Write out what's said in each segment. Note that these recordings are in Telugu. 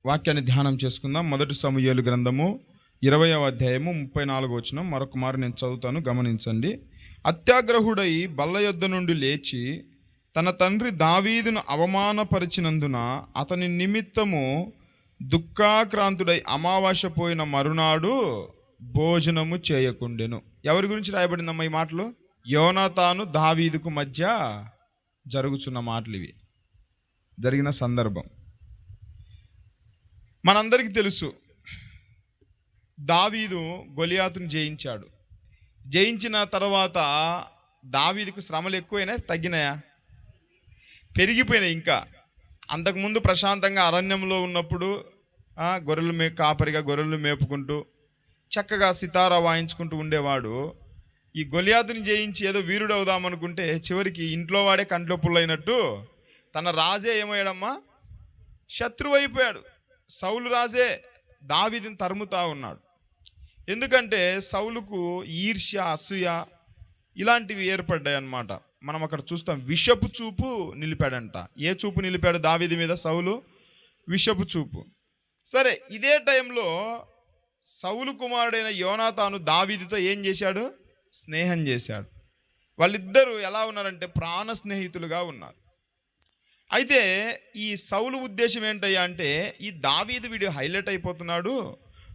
వాక్యాన్ని ధ్యానం చేసుకుందాం. 1 సమూయేలు గ్రంథము 20వ అధ్యాయము 34వ వచనం మరొక మారు నేను చదువుతాను, గమనించండి. అత్యాగ్రహుడై బల్ల యొద్ద నుండి లేచి తన తండ్రి దావీదును అవమానపరిచినందున అతని నిమిత్తము దుఃఖాక్రాంతుడై అమావాస్య పోయిన మరునాడు భోజనము చేయకుండెను. ఎవరి గురించి రాయబడిందమ్మా ఈ మాటలు? యోనాతాను దావీదుకు మధ్య జరుగుతున్న మాటలు ఇవి, జరిగిన సందర్భం. మనందరికీ తెలుసు, దావీదు గొలియాతును జయించాడు. జయించిన తర్వాత దావీదుకు శ్రమలు ఎక్కువైనా తగ్గినాయా? పెరిగిపోయినాయి. ఇంకా అంతకుముందు ప్రశాంతంగా అరణ్యంలో ఉన్నప్పుడు కాపరిగా గొర్రెలు మేపుకుంటూ చక్కగా సితారా వాయించుకుంటూ ఉండేవాడు. ఈ గొలియాతుని జయించి ఏదో వీరుడు అవుదామనుకుంటే చివరికి ఇంట్లో వాడే కంట్లో పుల్లైనట్టు తన రాజే ఏమయ్యాడమ్మా? శత్రువు అయిపోయాడు. సౌలు రాజే దావీదుని తరుముతా ఉన్నాడు. ఎందుకంటే సౌలుకు ఈర్ష్య, అసూయ ఇలాంటివి ఏర్పడ్డాయి అన్నమాట. మనం అక్కడ చూస్తాం, విషపు చూపు నిలిపాడంట. ఏ చూపు నిలిపాడు దావీదు మీద? సౌలు విషపు చూపు. సరే, ఇదే టైంలో సౌలు కుమారుడైన యోనాతాను దావీదుతో ఏం చేశాడు? స్నేహం చేశాడు. వాళ్ళిద్దరూ ఎలా ఉన్నారంటే ప్రాణ స్నేహితులుగా ఉన్నారు. అయితే ఈ సౌలు ఉద్దేశం ఏంటయ్యా అంటే, ఈ దావీదు వీడు హైలైట్ అయిపోతున్నాడు,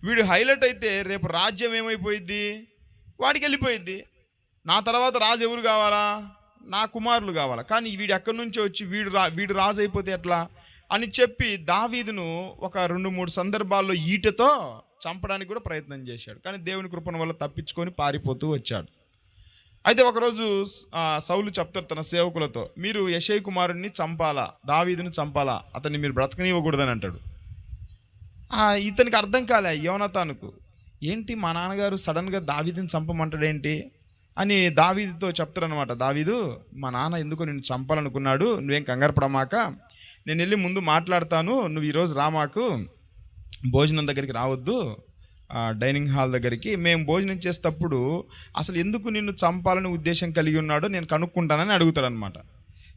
వీడు హైలైట్ అయితే రేపు రాజ్యం ఏమైపోయిద్ది? వాడికి వెళ్ళిపోయిద్ది. నా తర్వాత రాజు ఎవరు కావాలా? నా కుమారులు కావాలా. కానీ వీడు ఎక్కడి నుంచో వచ్చి వీడు రాజు అయిపోతే ఎట్లా అని చెప్పి దావీదును ఒక 2-3 సందర్భాల్లో ఈటతో చంపడానికి కూడా ప్రయత్నం చేశాడు. కానీ దేవుని కృపణ వల్ల తప్పించుకొని పారిపోతూ వచ్చాడు. అయితే ఒకరోజు సౌలు చెప్తాడు తన సేవకులతో, మీరు యెషయి కుమారుడిని చంపాలా, దావీదుని చంపాలా, అతన్ని మీరు బ్రతకనివ్వకూడదని అంటాడు. ఇతనికి అర్థం కాలే యోనాతానుకు, ఏంటి మా నాన్నగారు సడన్గా దావీదుని చంపమంటాడేంటి అని దావీదుతో చెప్తారనమాట. దావీదు, మా నాన్న ఎందుకో నిన్ను చంపాలనుకున్నాడు, నువ్వేం కంగారు పడమాక, నేను వెళ్ళి ముందు మాట్లాడతాను, నువ్వు ఈరోజు రామాకు, భోజనం దగ్గరికి రావద్దు, డైనింగ్ హాల్ దగ్గరికి, మేము భోజనం చేసేటప్పుడు అసలు ఎందుకు నిన్ను చంపాలని ఉద్దేశం కలిగి ఉన్నాడో నేను కనుక్కుంటానని అడుగుతాడనమాట.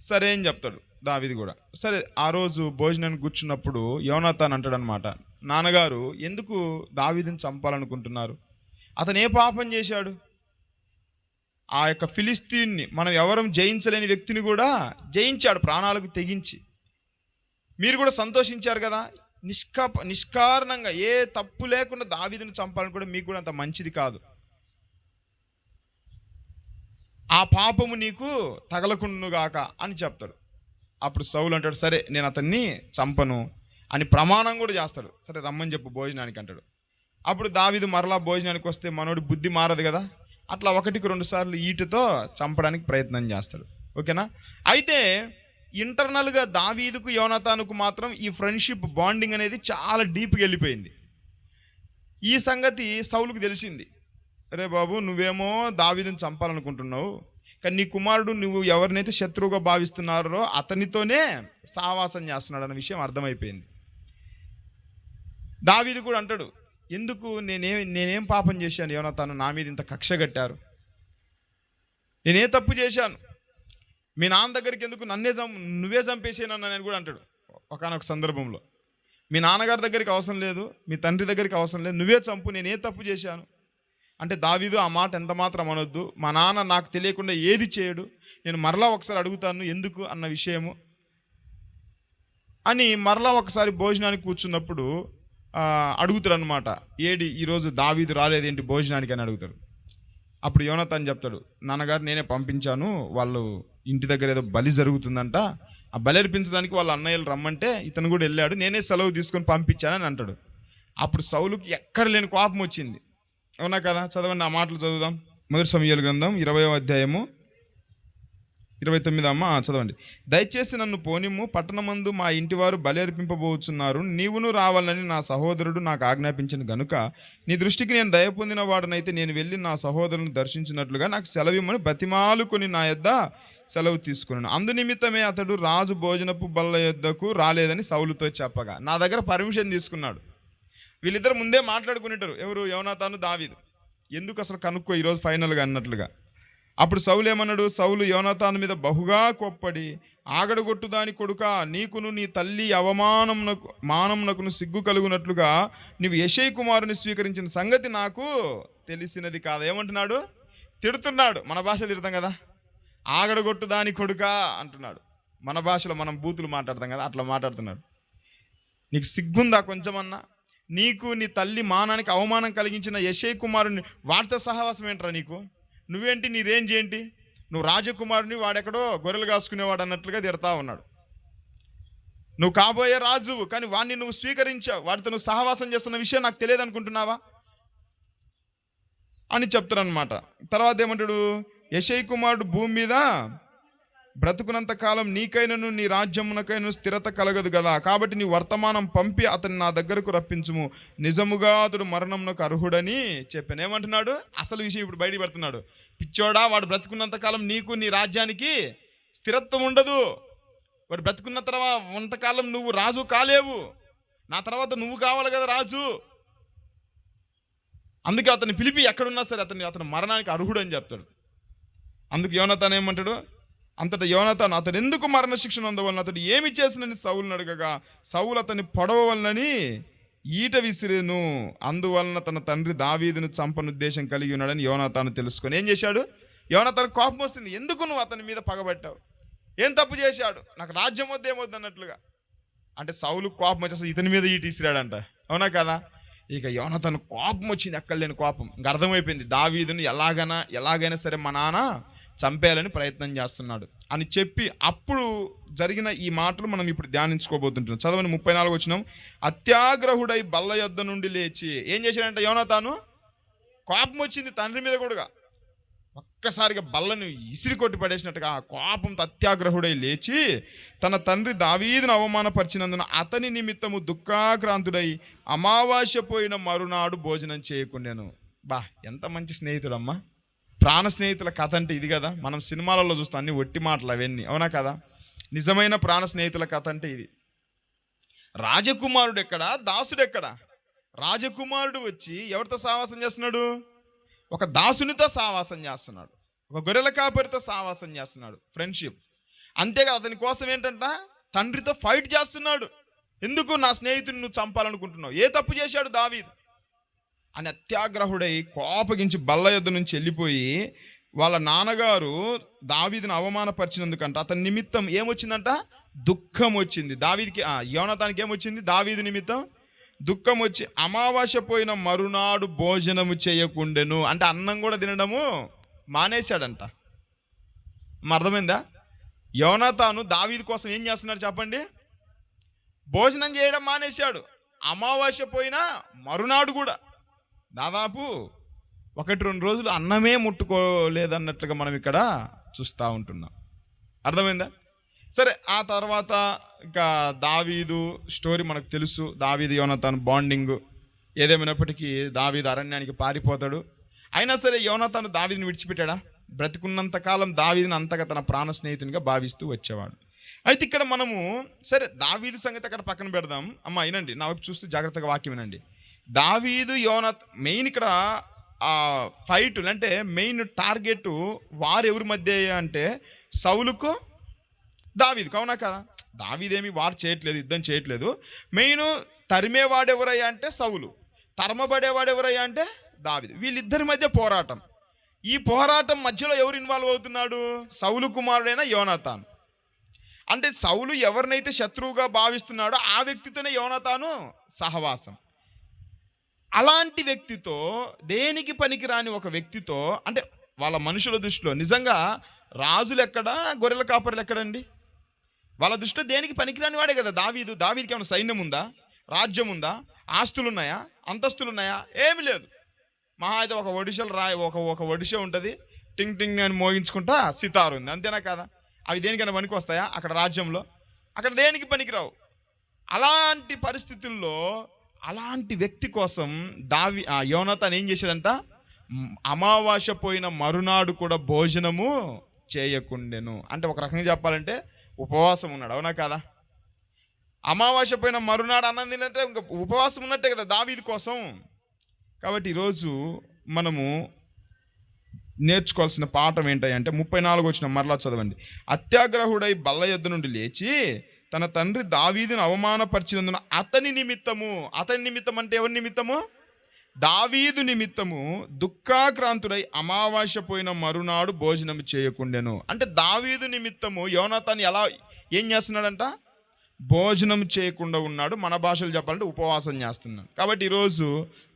సరే అని చెప్తాడు దావీదు కూడా. సరే, ఆ రోజు భోజనానికి కూర్చున్నప్పుడు యోనాతాన్ అంటాడనమాట, నాన్నగారు ఎందుకు దావీదుని చంపాలనుకుంటున్నారు? అతను ఏ పాపం చేశాడు? ఆ యొక్క ఫిలిస్తీన్ని, మనం ఎవరం జయించలేని వ్యక్తిని కూడా జయించాడు ప్రాణాలకు తెగించి. మీరు కూడా సంతోషించారు కదా. నిష్కారణంగా ఏ తప్పు లేకుండా దావీదుని చంపాలని కూడా మీకు కూడా అంత మంచిది కాదు. ఆ పాపము నీకు తగలకుండుగాక అని చెప్తాడు. అప్పుడు సౌలు అంటాడు, సరే నేను అతన్ని చంపను అని ప్రమాణం కూడా చేస్తాడు. సరే రమ్మని చెప్పు భోజనానికి అంటాడు. అప్పుడు దావీదు మరలా భోజనానికి వస్తే మనోడి బుద్ధి మారదు కదా, అట్లా 1-2 సార్లు ఈటతో చంపడానికి ప్రయత్నం చేస్తాడు. ఓకేనా? అయితే ఇంటర్నల్గా దావీదుకు యోనాతానుకు మాత్రం ఈ ఫ్రెండ్షిప్ బాండింగ్ అనేది చాలా డీప్గా వెళ్ళిపోయింది. ఈ సంగతి సౌలుకు తెలిసింది. అరే బాబు, నువ్వేమో దావీదుని చంపాలనుకుంటున్నావు, కానీ నీ కుమారుడు నువ్వు ఎవరినైతే శత్రువుగా భావిస్తున్నారో అతనితోనే సావాసం చేస్తున్నాడు అన్న విషయం అర్థమైపోయింది. దావీదు కూడా అంటాడు, ఎందుకు నేనేం పాపం చేశాను యోనాతాను, నా మీద ఇంత కక్ష కట్టారు, నేనే తప్పు చేశాను, మీ నాన్న దగ్గరికి ఎందుకు నువ్వే చంపేసేనన్నా నేను కూడా అంటాడు ఒకానొక సందర్భంలో. మీ నాన్నగారి దగ్గరికి అవసరం లేదు, మీ తండ్రి దగ్గరికి అవసరం లేదు, నువ్వే చంపు, నేనే తప్పు చేశాను అంటే దావీదు ఆ మాట ఎంత మాత్రం అనొద్దు, మా నాన్న నాకు తెలియకుండా ఏది చేయడు, నేను మరలా ఒకసారి అడుగుతాను ఎందుకు అన్న విషయము అని మరలా ఒకసారి భోజనానికి కూర్చున్నప్పుడు అడుగుతాడు అనమాట. ఈరోజు దావీదు రాలేదేంటి భోజనానికి అని అడుగుతాడు. అప్పుడు యోనాతాన్ చెప్తాడు, నాన్నగారు నేనే పంపించాను, వాళ్ళు ఇంటి దగ్గర ఏదో బలి జరుగుతుందంట, ఆ బలి అర్పించడానికి వాళ్ళ అన్నయ్యలు రమ్మంటే ఇతను కూడా వెళ్ళాడు, నేనే సెలవు తీసుకొని పంపించానని అంటాడు. అప్పుడు సౌలుకి ఎక్కడ లేని కోపం వచ్చింది. అవునా కదా? చదవండి, ఆ మాటలు చదువుదాం. 1 సమూయేలు గ్రంథం 20వ అధ్యాయము 29 చదవండి. దయచేసి నన్ను పోనిమ్ము, పట్టణమందు మా ఇంటివారు బలి అర్పింపబోతున్నారు, నీవును రావాలని నా సహోదరుడు నాకు ఆజ్ఞాపించిన గనుక నీ దృష్టికి నేను దయ పొందిన వాడనైతే నేను వెళ్ళి నా సహోదరుని దర్శించినట్లుగా నాకు సెలవిమ్మని బతిమాలుకొని నా యొద్ద సెలవు తీసుకున్నాను. అందునిమిత్తమే అతడు రాజు భోజనపు బల్ల యొద్దకు రాలేదని సౌలుతో చెప్పగా నా దగ్గర పర్మిషన్ తీసుకున్నాడు. వీళ్ళిద్దరు ముందే మాట్లాడుకునేటారు, ఎవరు? యోనాతాను, దావీదు. ఎందుకు అసలు కనుక్కో ఈరోజు ఫైనల్గా అన్నట్లుగా. అప్పుడు సౌలు ఏమన్నాడు? సౌలు యోనాతాను మీద బహుగా కోప్పడి, ఆగడగొట్టు దాని కొడుక, నీకును నీ తల్లి మానమునకును సిగ్గు కలుగునట్లుగా నీవు యెషై కుమారుని స్వీకరించిన సంగతి నాకు తెలిసినది కాదు. ఏమంటున్నాడు? తిడుతున్నాడు. మన భాషలో తిడతాం కదా, ఆగడగొట్టు దాని కొడుక అంటున్నాడు. మన భాషలో మనం బూతులు మాట్లాడతాం కదా, అట్లా మాట్లాడుతున్నాడు. నీకు సిగ్గుందా కొంచెమన్నా? నీకు నీ తల్లి మానానికి అవమానం కలిగించిన యెషై కుమారుని వాడితో సహవాసం ఏంట్రా నీకు? నువ్వేంటి, నీ రేంజ్ ఏంటి? నువ్వు రాజకుమారుని, వాడెక్కడో గొర్రెలు కాసుకునేవాడు అన్నట్లుగా తిడతా ఉన్నాడు. నువ్వు కాబోయే రాజువు, కానీ వాడిని నువ్వు స్వీకరించావు. వాడితో నువ్వు సహవాసం చేస్తున్న విషయం నాకు తెలియదు అనుకుంటున్నావా అని చెప్తారనమాట. తర్వాత ఏమంటాడు? యెషై కుమారుడు భూమి మీద బ్రతుకున్నంత కాలం నీకైనను నీ రాజ్యమునకైనా స్థిరత కలగదు కదా, కాబట్టి నీ వర్తమానం పంపి అతన్ని నా దగ్గరకు రప్పించుము, నిజముగా అతడు మరణమునకు అర్హుడని చెప్పాను. ఏమంటున్నాడు? అసలు విషయం ఇప్పుడు బయట పెడుతున్నాడు. పిచ్చోడా, వాడు బ్రతుకున్నంత కాలం నీకు నీ రాజ్యానికి స్థిరత్వం ఉండదు. వాడు బ్రతుకున్న తర్వాత అంతకాలం నువ్వు రాజు కాలేవు. నా తర్వాత నువ్వు కావాలి కదా రాజు. అందుకే అతన్ని పిలిపి ఎక్కడున్నా సరే అతను మరణానికి అర్హుడు అని చెప్తాడు. అందుకు యోనాతాను ఏమంటాడు? అంతటా యోనాతాను, అతడు ఎందుకు మరణశిక్షణ అందవలన, అతడు ఏమి చేసినని సౌలుని అడగగా, సౌలు అతన్ని పొడవవలనని ఈట విసిరేను, అందువలన తన తండ్రి దావీదును చంపనుద్దేశం కలిగి ఉన్నాడని యోనాతాను తెలుసుకొని ఏం చేశాడు? యోనాతాను కోపం వస్తుంది. ఎందుకు నువ్వు అతని మీద పగబట్టావు? ఏం తప్పు చేశాడు? నాకు రాజ్యం వద్దేమొద్దు అన్నట్లుగా. అంటే సౌలు కోపం వచ్చేసి ఇతని మీద ఈట విసిరాడంట. అవునా కదా? ఇక యోనాతాను కోపం వచ్చింది, ఎక్కడ లేని కోపం. ఇంక అర్థమైపోయింది, దావీదుని ఎలాగైనా సరే మా నాన్న చంపేయాలని ప్రయత్నం చేస్తున్నాడు అని చెప్పి అప్పుడు జరిగిన ఈ మాటలు మనం ఇప్పుడు ధ్యానించుకోబోతుంటున్నాం. చదవని 34 వచనం. అత్యాగ్రహుడై బల్ల యొద్ద నుండి లేచి ఏం చేశాడంటే యోనాతాను? కోపం వచ్చింది తండ్రి మీద కూడా, ఒక్కసారిగా బల్లను ఇసిరి కొట్టి పడేసినట్టుగా ఆ కోపంతో అత్యాగ్రహుడై లేచి తన తండ్రి దావీదును అవమానపరిచినందున అతని నిమిత్తము దుఃఖాక్రాంతుడై అమావాస్య పోయిన మరునాడు భోజనం చేయకుండాను. ఎంత మంచి స్నేహితుడమ్మా! ప్రాణ స్నేహితుల కథ అంటే ఇది కదా. మనం సినిమాలలో చూస్తాం అన్ని ఒట్టి మాటలు అవన్నీ, అవునా కదా? నిజమైన ప్రాణ స్నేహితుల కథ అంటే ఇది. రాజకుమారుడు ఎక్కడ, దాసుడు ఎక్కడ? రాజకుమారుడు వచ్చి ఎవరితో సావాసం చేస్తున్నాడు? ఒక దాసునితో సావాసం చేస్తున్నాడు, ఒక గొర్రెల కాపరితో సావాసం చేస్తున్నాడు, ఫ్రెండ్షిప్. అంతేగా అతని కోసం ఏంటంట, తండ్రితో ఫైట్ చేస్తున్నాడు. ఎందుకు నా స్నేహితుడిని నువ్వు చంపాలనుకుంటున్నావు? ఏ తప్పు చేశాడు దావీదు అని అత్యాగ్రహుడై కోపగించి బల్ల యొద్ద నుంచి వెళ్ళిపోయి వాళ్ళ నాన్నగారు దావీదును అవమానపరిచినందుకంట అతని నిమిత్తం ఏమొచ్చిందంట? దుఃఖం వచ్చింది. యోనాతానికి ఏమొచ్చింది? దావీదు నిమిత్తం దుఃఖం వచ్చి అమావాస్య పోయిన మరునాడు భోజనము చేయకుండెను. అంటే అన్నం కూడా తినడము మానేశాడంట. అర్థమైందా? యోనాతాను దావీదు కోసం ఏం చేస్తున్నాడు చెప్పండి? భోజనం చేయడం మానేశాడు. అమావాస్య పోయిన మరునాడు కూడా దాదాపు 1-2 రోజులు అన్నమే ముట్టుకోలేదన్నట్లుగా మనం ఇక్కడ చూస్తూ ఉంటున్నాం. అర్థమైందా? సరే, ఆ తర్వాత ఇంకా దావీదు స్టోరీ మనకు తెలుసు. దావీదు యోనాతాను బాండింగ్ ఏదేమైనప్పటికీ దావీదు అరణ్యానికి పారిపోతాడు. అయినా సరే యోనాతాను దావీదుని విడిచిపెట్టాడా? బ్రతికున్నంత కాలం దావీదుని అంతగా తన ప్రాణ స్నేహితునిగా భావిస్తూ వచ్చేవాడు. అయితే ఇక్కడ మనము సరే దావీదు సంగతి అక్కడ పక్కన పెడదాం. అమ్మ వినండి, నా వైపు చూస్తూ జాగ్రత్తగా వాక్యం వినండి. దావీదు మెయిన్ ఇక్కడ ఆ ఫైట్ అంటే మెయిన్ టార్గెట్ వారు ఎవరి మధ్య అంటే సౌలుకు దావీదుకు. అవునా కదా? దావీదేమి వారు చేయట్లేదు, యుద్ధం చేయట్లేదు. మెయిన్ తరిమేవాడు ఎవరయ్యా అంటే సౌలు, తరమబడేవాడు ఎవరయ్యా అంటే దావీదు. వీళ్ళిద్దరి మధ్య పోరాటం. ఈ పోరాటం మధ్యలో ఎవరు ఇన్వాల్వ్ అవుతున్నాడు? సౌలు కుమారుడైన యోనాతాను. అంటే సౌలు ఎవరినైతే శత్రువుగా భావిస్తున్నాడో ఆ వ్యక్తితోనే యోనాతాను సహవాసం. అలాంటి వ్యక్తితో, దేనికి పనికిరాని ఒక వ్యక్తితో, అంటే వాళ్ళ మనుషుల దృష్టిలో నిజంగా రాజులు ఎక్కడా, గొర్రెల కాపరులు ఎక్కడండి? వాళ్ళ దృష్టిలో దేనికి పనికిరాని వాడే కదా దావీదు. దావీదుకి ఏమైనా సైన్యం ఉందా? రాజ్యం ఉందా? ఆస్తులు ఉన్నాయా? అంతస్తులు ఉన్నాయా? ఏమి లేదు. మహా అయితే ఒక ఒడిషలు ఒక ఒడిష ఉంటుంది, టింగ్ టింగ్ అని మోగించుకుంటా సితారు ఉంది, అంతేనా కదా? అవి దేనికైనా పనికి వస్తాయా అక్కడ రాజ్యంలో? అక్కడ దేనికి పనికిరావు. అలాంటి పరిస్థితుల్లో అలాంటి వ్యక్తి కోసం యోనాతాను ఏం చేశాడంట? అమావాస్య పోయిన మరునాడు కూడా భోజనము చేయకుండెను. అంటే ఒక రకంగా చెప్పాలంటే ఉపవాసం ఉన్నాడు. అవునా కదా? అమావాస్య పోయిన మరునాడు అన్నం తినంటే ఇంకా ఉపవాసం ఉన్నట్టే కదా దావీదు కోసం. కాబట్టి ఈరోజు మనము నేర్చుకోవాల్సిన పాఠం ఏంటంటే 34 వచ్చిన మరలా చదవండి. అత్యాగ్రహుడై బల్ల యొద్ద నుండి లేచి తన తండ్రి దావీదును అవమానపరిచినందున అతని నిమిత్తం అంటే ఎవరి నిమిత్తము? దావీదు నిమిత్తము దుఃఖాక్రాంతుడై అమావాస్య పోయిన మరునాడు భోజనం చేయకుండెను. అంటే దావీదు నిమిత్తము యోనాతాను ఏం చేస్తున్నాడంట? భోజనం చేయకుండా ఉన్నాడు. మన భాషలో చెప్పాలంటే ఉపవాసం చేస్తున్నాడు. కాబట్టి ఈరోజు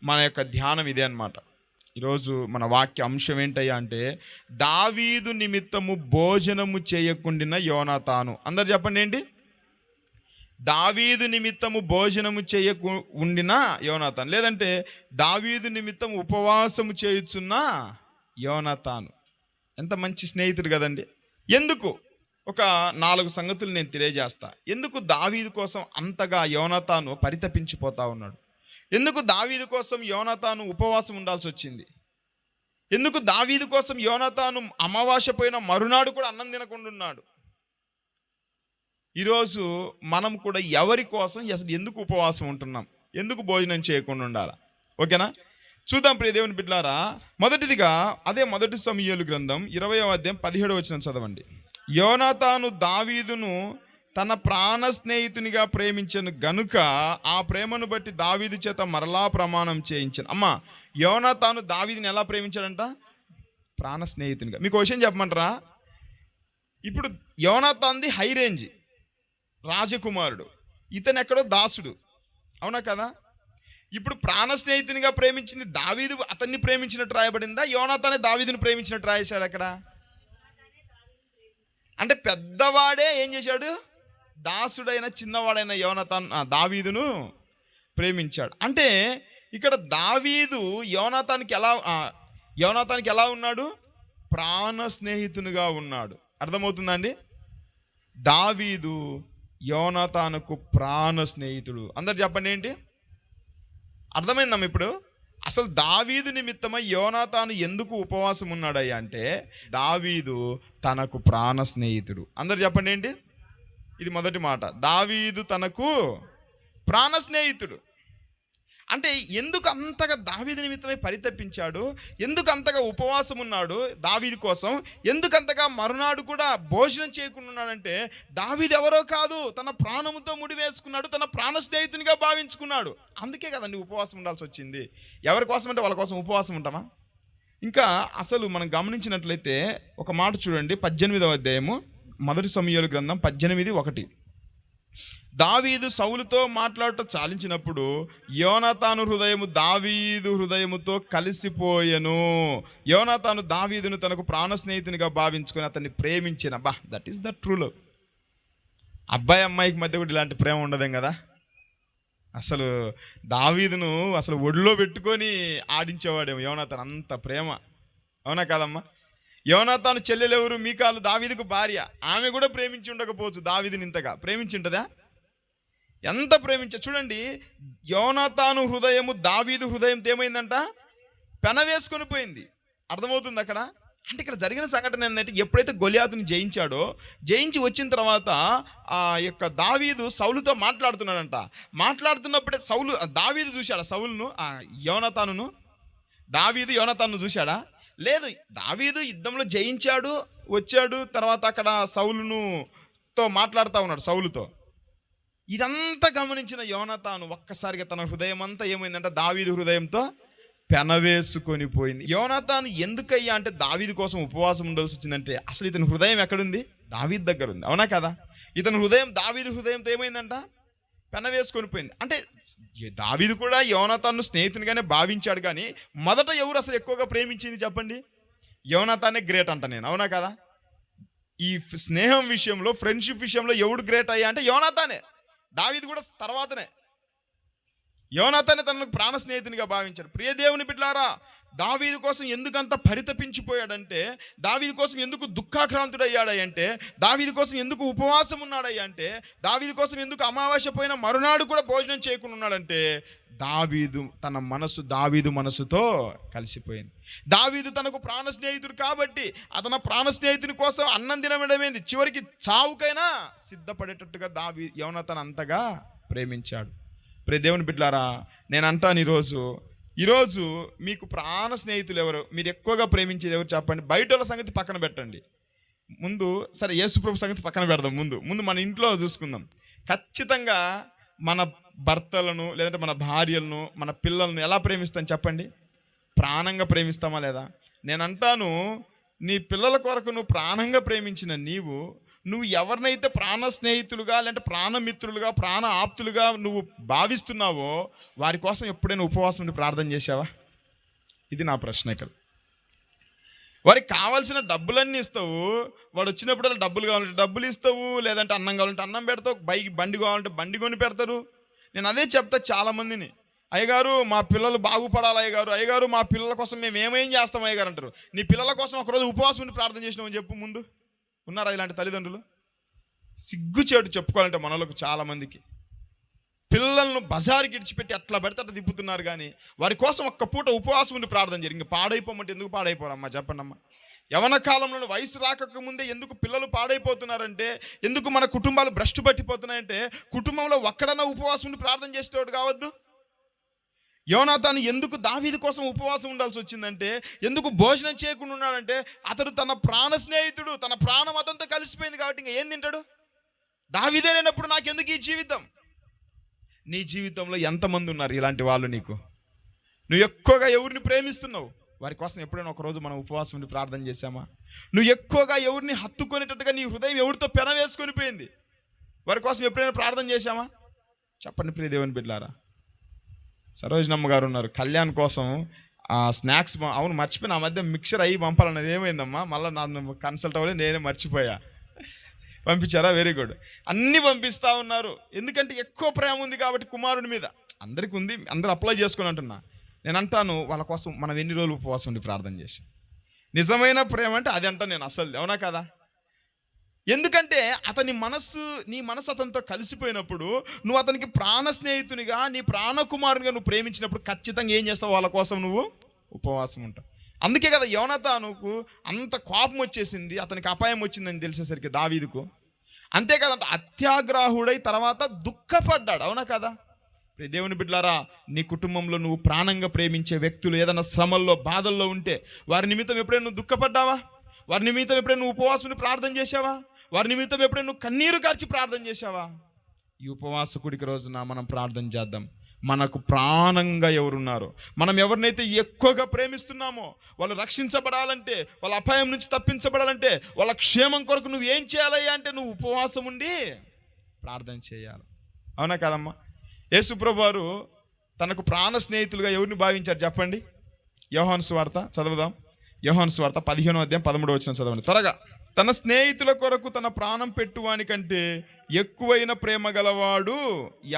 మన యొక్క ధ్యానం ఇదే అన్నమాట. ఈరోజు మన వాక్య అంశం ఏంటయ్యా అంటే దావీదు నిమిత్తము భోజనము చేయకుండిన యోనాతాను. అందరు చెప్పండి ఏంటి? దావీదు నిమిత్తము భోజనము ఉండిన యోనాతాను, లేదంటే దావీదు నిమిత్తం ఉపవాసము చేయుచున్న యోనాతాను. ఎంత మంచి స్నేహితుడు కదండి. ఎందుకు? ఒక 4 సంగతులు నేను తెలియజేస్తా. ఎందుకు దావీదు కోసం అంతగా యోనాతాను పరితపించిపోతా ఉన్నాడు? ఎందుకు దావీదు కోసం యోనాతాను ఉపవాసం ఉండాల్సి వచ్చింది? ఎందుకు దావీదు కోసం యోనాతాను అమావాస్య పోయిన మరునాడు కూడా అన్నం తినకుండా ఉన్నాడు? ఈరోజు మనం కూడా ఎవరి కోసం అసలు ఎందుకు ఉపవాసం ఉంటున్నాం? ఎందుకు భోజనం చేయకుండా ఉండాలా? ఓకేనా? చూద్దాం ప్రియ దేవుని బిడ్డలారా. మొదటిదిగా అదే 1 సమూయేలు గ్రంథం 20వ అధ్యాయం 17వ వచనం చదవండి. యోనాతాను దావీదును తన ప్రాణ స్నేహితునిగా ప్రేమించను గనుక ఆ ప్రేమను బట్టి దావీదు చేత మరలా ప్రమాణం చేయించాను. అమ్మ, యోనాతాను దావీదుని ఎలా ప్రేమించాడంట? ప్రాణ స్నేహితునిగా. మీకు విషయం చెప్పమంటారా? ఇప్పుడు యోనాతాన్ది హై రేంజ్, రాజకుమారుడు, ఇతను ఎక్కడో దాసుడు, అవునా కదా? ఇప్పుడు ప్రాణ స్నేహితునిగా ప్రేమించింది దావీదు అతన్ని ప్రేమించినట్టు రాయబడిందా? యోనాతానే దావీదుని ప్రేమించినట్టు రాయేశాడు అక్కడ? అంటే పెద్దవాడే ఏం చేశాడు? దాసుడైన చిన్నవాడైన దావీదును ప్రేమించాడు. అంటే ఇక్కడ దావీదు యోనాతానికి ఎలా ఉన్నాడు? ప్రాణ స్నేహితునిగా ఉన్నాడు. అర్థమవుతుందండి? దావీదు యోనాతానుకు ప్రాణ స్నేహితుడు. అందరు చెప్పండి ఏంటి? అర్థమైందమ్మా ఇప్పుడు? అసలు దావీదు నిమిత్తమై యోనాతాను ఎందుకు ఉపవాసం ఉన్నాడయ్యా అంటే దావీదు తనకు ప్రాణ స్నేహితుడు. అందరు చెప్పండి ఏంటి? ఇది మొదటి మాట. దావీదు తనకు ప్రాణ స్నేహితుడు. అంటే ఎందుకు అంతగా దావీదు నిమిత్తమై పరితపించాడు? ఎందుకు అంతగా ఉపవాసం ఉన్నాడు దావీదు కోసం? ఎందుకు అంతగా మరునాడు కూడా భోజనం చేయకుండా ఉన్నాడంటే దావీదు ఎవరో కాదు, తన ప్రాణముతో ముడివేసుకున్నాడు, తన ప్రాణ స్నేహితునిగా భావించుకున్నాడు. అందుకే కదండి ఉపవాసం ఉండాల్సి వచ్చింది. ఎవరి కోసం అంటే వాళ్ళ కోసం ఉపవాసం ఉంటామా? ఇంకా అసలు మనం గమనించినట్లయితే ఒక మాట చూడండి. 18వ అధ్యాయము 1 సమూయేలు గ్రంథం 18:1. దావీదు సౌలుతో మాట్లాడటం చాలించినప్పుడు యోనాతాను హృదయము దావీదు హృదయముతో కలిసిపోయెను. యోనాతాను దావీదును తనకు ప్రాణ స్నేహితునిగా భావించుకొని అతన్ని ప్రేమించిన. That is the true love. అబ్బాయి అమ్మాయికి మధ్య కూడా ఇలాంటి ప్రేమ ఉండదేం కదా? అసలు దావీదును అసలు ఒడిలో పెట్టుకొని ఆడించేవాడేమో యోనాతాను, అంత ప్రేమ. అవునా కాదమ్మా? యోనాతాను చెల్లెలెవరు? మీకాలు, దావీదుకు భార్య. ఆమె కూడా ప్రేమించి ఉండకపోవచ్చు దావీదుని ఇంతగా. ప్రేమించి ఉంటుందా? ఎంత చూడండి. యోనాతాను హృదయము దావీదు హృదయంతో ఏమైందంట? పెనవేసుకొని పోయింది. అర్థమవుతుంది అక్కడ? అంటే ఇక్కడ జరిగిన సంఘటన ఏంటంటే ఎప్పుడైతే గొలియాతుని జయించి వచ్చిన తర్వాత ఆ యొక్క దావీదు సౌలుతో మాట్లాడుతున్నాడంట. మాట్లాడుతున్నప్పుడే దావీదు చూశాడా సౌలును? యోనాతానును యోనాతాను చూశాడా? లేదు. దావీదు యుద్ధంలో జయించాడు, వచ్చాడు, తర్వాత అక్కడ సౌలుతో మాట్లాడుతూ ఉన్నాడు సౌలుతో. ఇదంతా గమనించిన యోనాతాను ఒక్కసారిగా తన హృదయం అంతా ఏమైందంటే దావీదు హృదయంతో పెనవేసుకొని పోయింది. యోనాతాను ఎందుకయ్యా అంటే దావీదు కోసం ఉపవాసం ఉండాల్సి వచ్చిందంటే అసలు ఇతని హృదయం ఎక్కడుంది? దావీదు దగ్గర ఉంది. అవునా కదా? ఇతని హృదయం దావీదు హృదయంతో ఏమైందంట? పెనవేసుకొని పోయింది. అంటే దావీదు కూడా యోనాతాను స్నేహితునిగానే భావించాడు, కానీ మొదట ఎవరు అసలు ఎక్కువగా ప్రేమించింది చెప్పండి? యోనాతానే గ్రేట్ అంట నేను. అవునా కదా? ఈ స్నేహం విషయంలో, ఫ్రెండ్షిప్ విషయంలో ఎవడు గ్రేట్ అయ్యా అంటే యోనాతానే. దావీదు కూడా తర్వాతనే. యోనాతానే తనకు ప్రాణ స్నేహితునిగా భావించాడు. ప్రియ దేవుని బిడ్డలారా, దావీదు కోసం ఎందుకంత పరితపించిపోయాడంటే, దావీదు కోసం ఎందుకు దుఃఖాక్రాంతుడయ్యాడంటే, దావీదు కోసం ఎందుకు ఉపవాసం ఉన్నాడయ్యంటే, దావీదు కోసం ఎందుకు అమావాస్య పోయిన మరునాడు కూడా భోజనం చేయకుండా ఉన్నాడంటే దావీదు మనసుతో కలిసిపోయింది. దావీదు తనకు ప్రాణ స్నేహితుడు కాబట్టి అతను ప్రాణ స్నేహితుని కోసం అన్నం తినడమేంది, చివరికి చావుకైనా సిద్ధపడేటట్టుగా యోనాతాను అంతగా ప్రేమించాడు. ప్రియ దేవుని బిడ్డలారా, నేను అంటాను ఈరోజు ఈరోజు మీకు ప్రాణ స్నేహితులు ఎవరు, మీరు ఎక్కువగా ప్రేమించేది ఎవరు చెప్పండి. బయట వాళ్ళ సంగతి పక్కన పెట్టండి. ముందు సరే యేసుప్రభు సంగతి పక్కన పెడదాం. ముందు మన ఇంట్లో చూసుకుందాం. ఖచ్చితంగా మన భర్తలను లేదంటే మన భార్యలను మన పిల్లలను ఎలా ప్రేమిస్తాం చెప్పండి? ప్రాణంగా ప్రేమిస్తామా లేదా? నేను అంటాను, నీ పిల్లల కొరకు నువ్వు ప్రాణంగా ప్రేమించిన నువ్వు ఎవరినైతే ప్రాణ స్నేహితులుగా లేదంటే ప్రాణమిత్రులుగా ప్రాణ ఆప్తులుగా నువ్వు భావిస్తున్నావో వారి కోసం ఎప్పుడైనా ఉపవాసం ఉండి ప్రార్థన చేశావా? ఇది నా ప్రశ్న. ఇక్కడ వారికి కావాల్సిన డబ్బులన్నీ ఇస్తావు, వాడు వచ్చినప్పుడు డబ్బులు కావాలంటే డబ్బులు ఇస్తావు, లేదంటే అన్నం కావాలంటే అన్నం పెడతావు, బండి కావాలంటే బండి కొని పెడతారు. నేను అదే చెప్తా చాలామందిని, అయ్యగారు మా పిల్లలు బాగుపడాలి, అయ్యగారు మా పిల్లల కోసం మేము ఏమేం చేస్తాం అయ్యగారు అంటారు. నీ పిల్లల కోసం ఒకరోజు ఉపవాసం ఉండి ప్రార్థన చేసినామని చెప్పు. ముందు ఉన్నారా ఇలాంటి తల్లిదండ్రులు? సిగ్గుచేటు చెప్పుకోవాలంటే మనలోకి చాలామందికి పిల్లలను బజారుకి ఇడిచిపెట్టి అట్లా పెడితే అట్లా తిప్పుతున్నారు, కానీ వారి కోసం ఒక్క పూట ఉపవాసం ఉండి ప్రార్థన చేయరు. ఇంక పాడైపోమంటే ఎందుకు పాడైపోరమ్మా చెప్పండి అమ్మా? యవన కాలంలో వయసు రాకముందే ఎందుకు పిల్లలు పాడైపోతున్నారంటే, ఎందుకు మన కుటుంబాలు భ్రష్టు పట్టిపోతున్నాయంటే, కుటుంబంలో ఒక్కడన్నా ఉపవాసం ఉండి ప్రార్థన చేసేవాడు కావద్దు. యోనాతాను ఎందుకు దావీదు కోసం ఉపవాసం ఉండాల్సి వచ్చిందంటే, ఎందుకు భోజనం చేయకుండా ఉన్నాడంటే, అతడు తన ప్రాణ స్నేహితుడు, తన ప్రాణం అతనితో కలిసిపోయింది కాబట్టి ఇంకా ఏం తింటాడు? దావీదే లేనప్పుడు నాకెందుకు ఈ జీవితం? నీ జీవితంలో ఎంతమంది ఉన్నారు ఇలాంటి వాళ్ళు? నువ్వు ఎక్కువగా ఎవరిని ప్రేమిస్తున్నావు? వారి కోసం ఎప్పుడైనా ఒకరోజు మనం ఉపవాసం ఉండి ప్రార్థన చేశామా? నువ్వు ఎక్కువగా ఎవరిని హత్తుకునేటట్టుగా నీ హృదయం ఎవరితో పెనవేసుకొని పోయింది? వారి కోసం ఎప్పుడైనా ప్రార్థన చేశామా? చెప్పండి ప్రియ దేవుని బిడ్డలారా. సరోజనమ్మ గారు ఉన్నారు, కళ్యాణ్ కోసం ఆ స్నాక్స్ అవును మర్చిపోయిన, ఆ మధ్య మిక్చర్ అయ్యి పంపాలన్నది ఏమైందమ్మా? మళ్ళీ నన్ను కన్సల్ట్ అవ్వలేదు, నేనే మర్చిపోయా. పంపించారా? Very good. అన్నీ పంపిస్తూ ఉన్నారు, ఎందుకంటే ఎక్కువ ప్రేమ ఉంది కాబట్టి కుమారుడి మీద. అందరికీ ఉంది, అందరూ అప్లై చేసుకుని అంటున్నా. నేను అంటాను, వాళ్ళ కోసం మనం ఎన్ని రోజులు ఉపవాసం ఉండి ప్రార్థన చేసి, నిజమైన ప్రేమ అంటే అది అంటాను నేను అసలు, అవునా కదా? ఎందుకంటే నీ మనసు అతనితో కలిసిపోయినప్పుడు, నువ్వు అతనికి ప్రాణ స్నేహితునిగా నీ ప్రాణ కుమారునిగా నువ్వు ప్రేమించినప్పుడు ఖచ్చితంగా ఏం చేస్తావు? వాళ్ళ కోసం నువ్వు ఉపవాసం ఉంటావు. అందుకే కదా యోనాతానుకు అంత కోపం వచ్చేసింది, అతనికి అపాయం వచ్చిందని తెలిసేసరికి దావీదుకు. అంతేకాదంటే అత్యాగ్రాహుడై తర్వాత దుఃఖపడ్డాడు, అవునా కదా? దేవుని బిడ్డలారా, నీ కుటుంబంలో నువ్వు ప్రాణంగా ప్రేమించే వ్యక్తులు ఏదైనా శ్రమల్లో బాధల్లో ఉంటే వారి నిమిత్తం ఎప్పుడైనా నువ్వు దుఃఖపడ్డావా? వారి నిమిత్తం ఎప్పుడైనా నువ్వు ఉపవాసం ప్రార్థన చేశావా? వారి నిమిత్తం ఎప్పుడైనా నువ్వు కన్నీరు కార్చి ప్రార్థన చేశావా? ఈ ఉపవాస కూడిక రోజున మనం ప్రార్థన చేద్దాం. మనకు ప్రాణంగా ఎవరున్నారో, మనం ఎవరినైతే ఎక్కువగా ప్రేమిస్తున్నామో వాళ్ళు రక్షించబడాలంటే, వాళ్ళ అపాయం నుంచి తప్పించబడాలంటే, వాళ్ళ క్షేమం కొరకు నువ్వు ఏం చేయాలయ్యా అంటే నువ్వు ఉపవాసం ఉండి ప్రార్థన చేయాలి, అవునా కదమ్మా? యేసుప్రభు వారు తనకు ప్రాణ స్నేహితులుగా ఎవరిని భావించారు చెప్పండి? యోహాను సువార్త చదువుదాం. యోహాను సువార్త 15వ అధ్యాయం 13వ వచనం చదవండి త్వరగా. తన స్నేహితుల కొరకు తన ప్రాణం పెట్టువానికంటే ఎక్కువైన ప్రేమ గలవాడు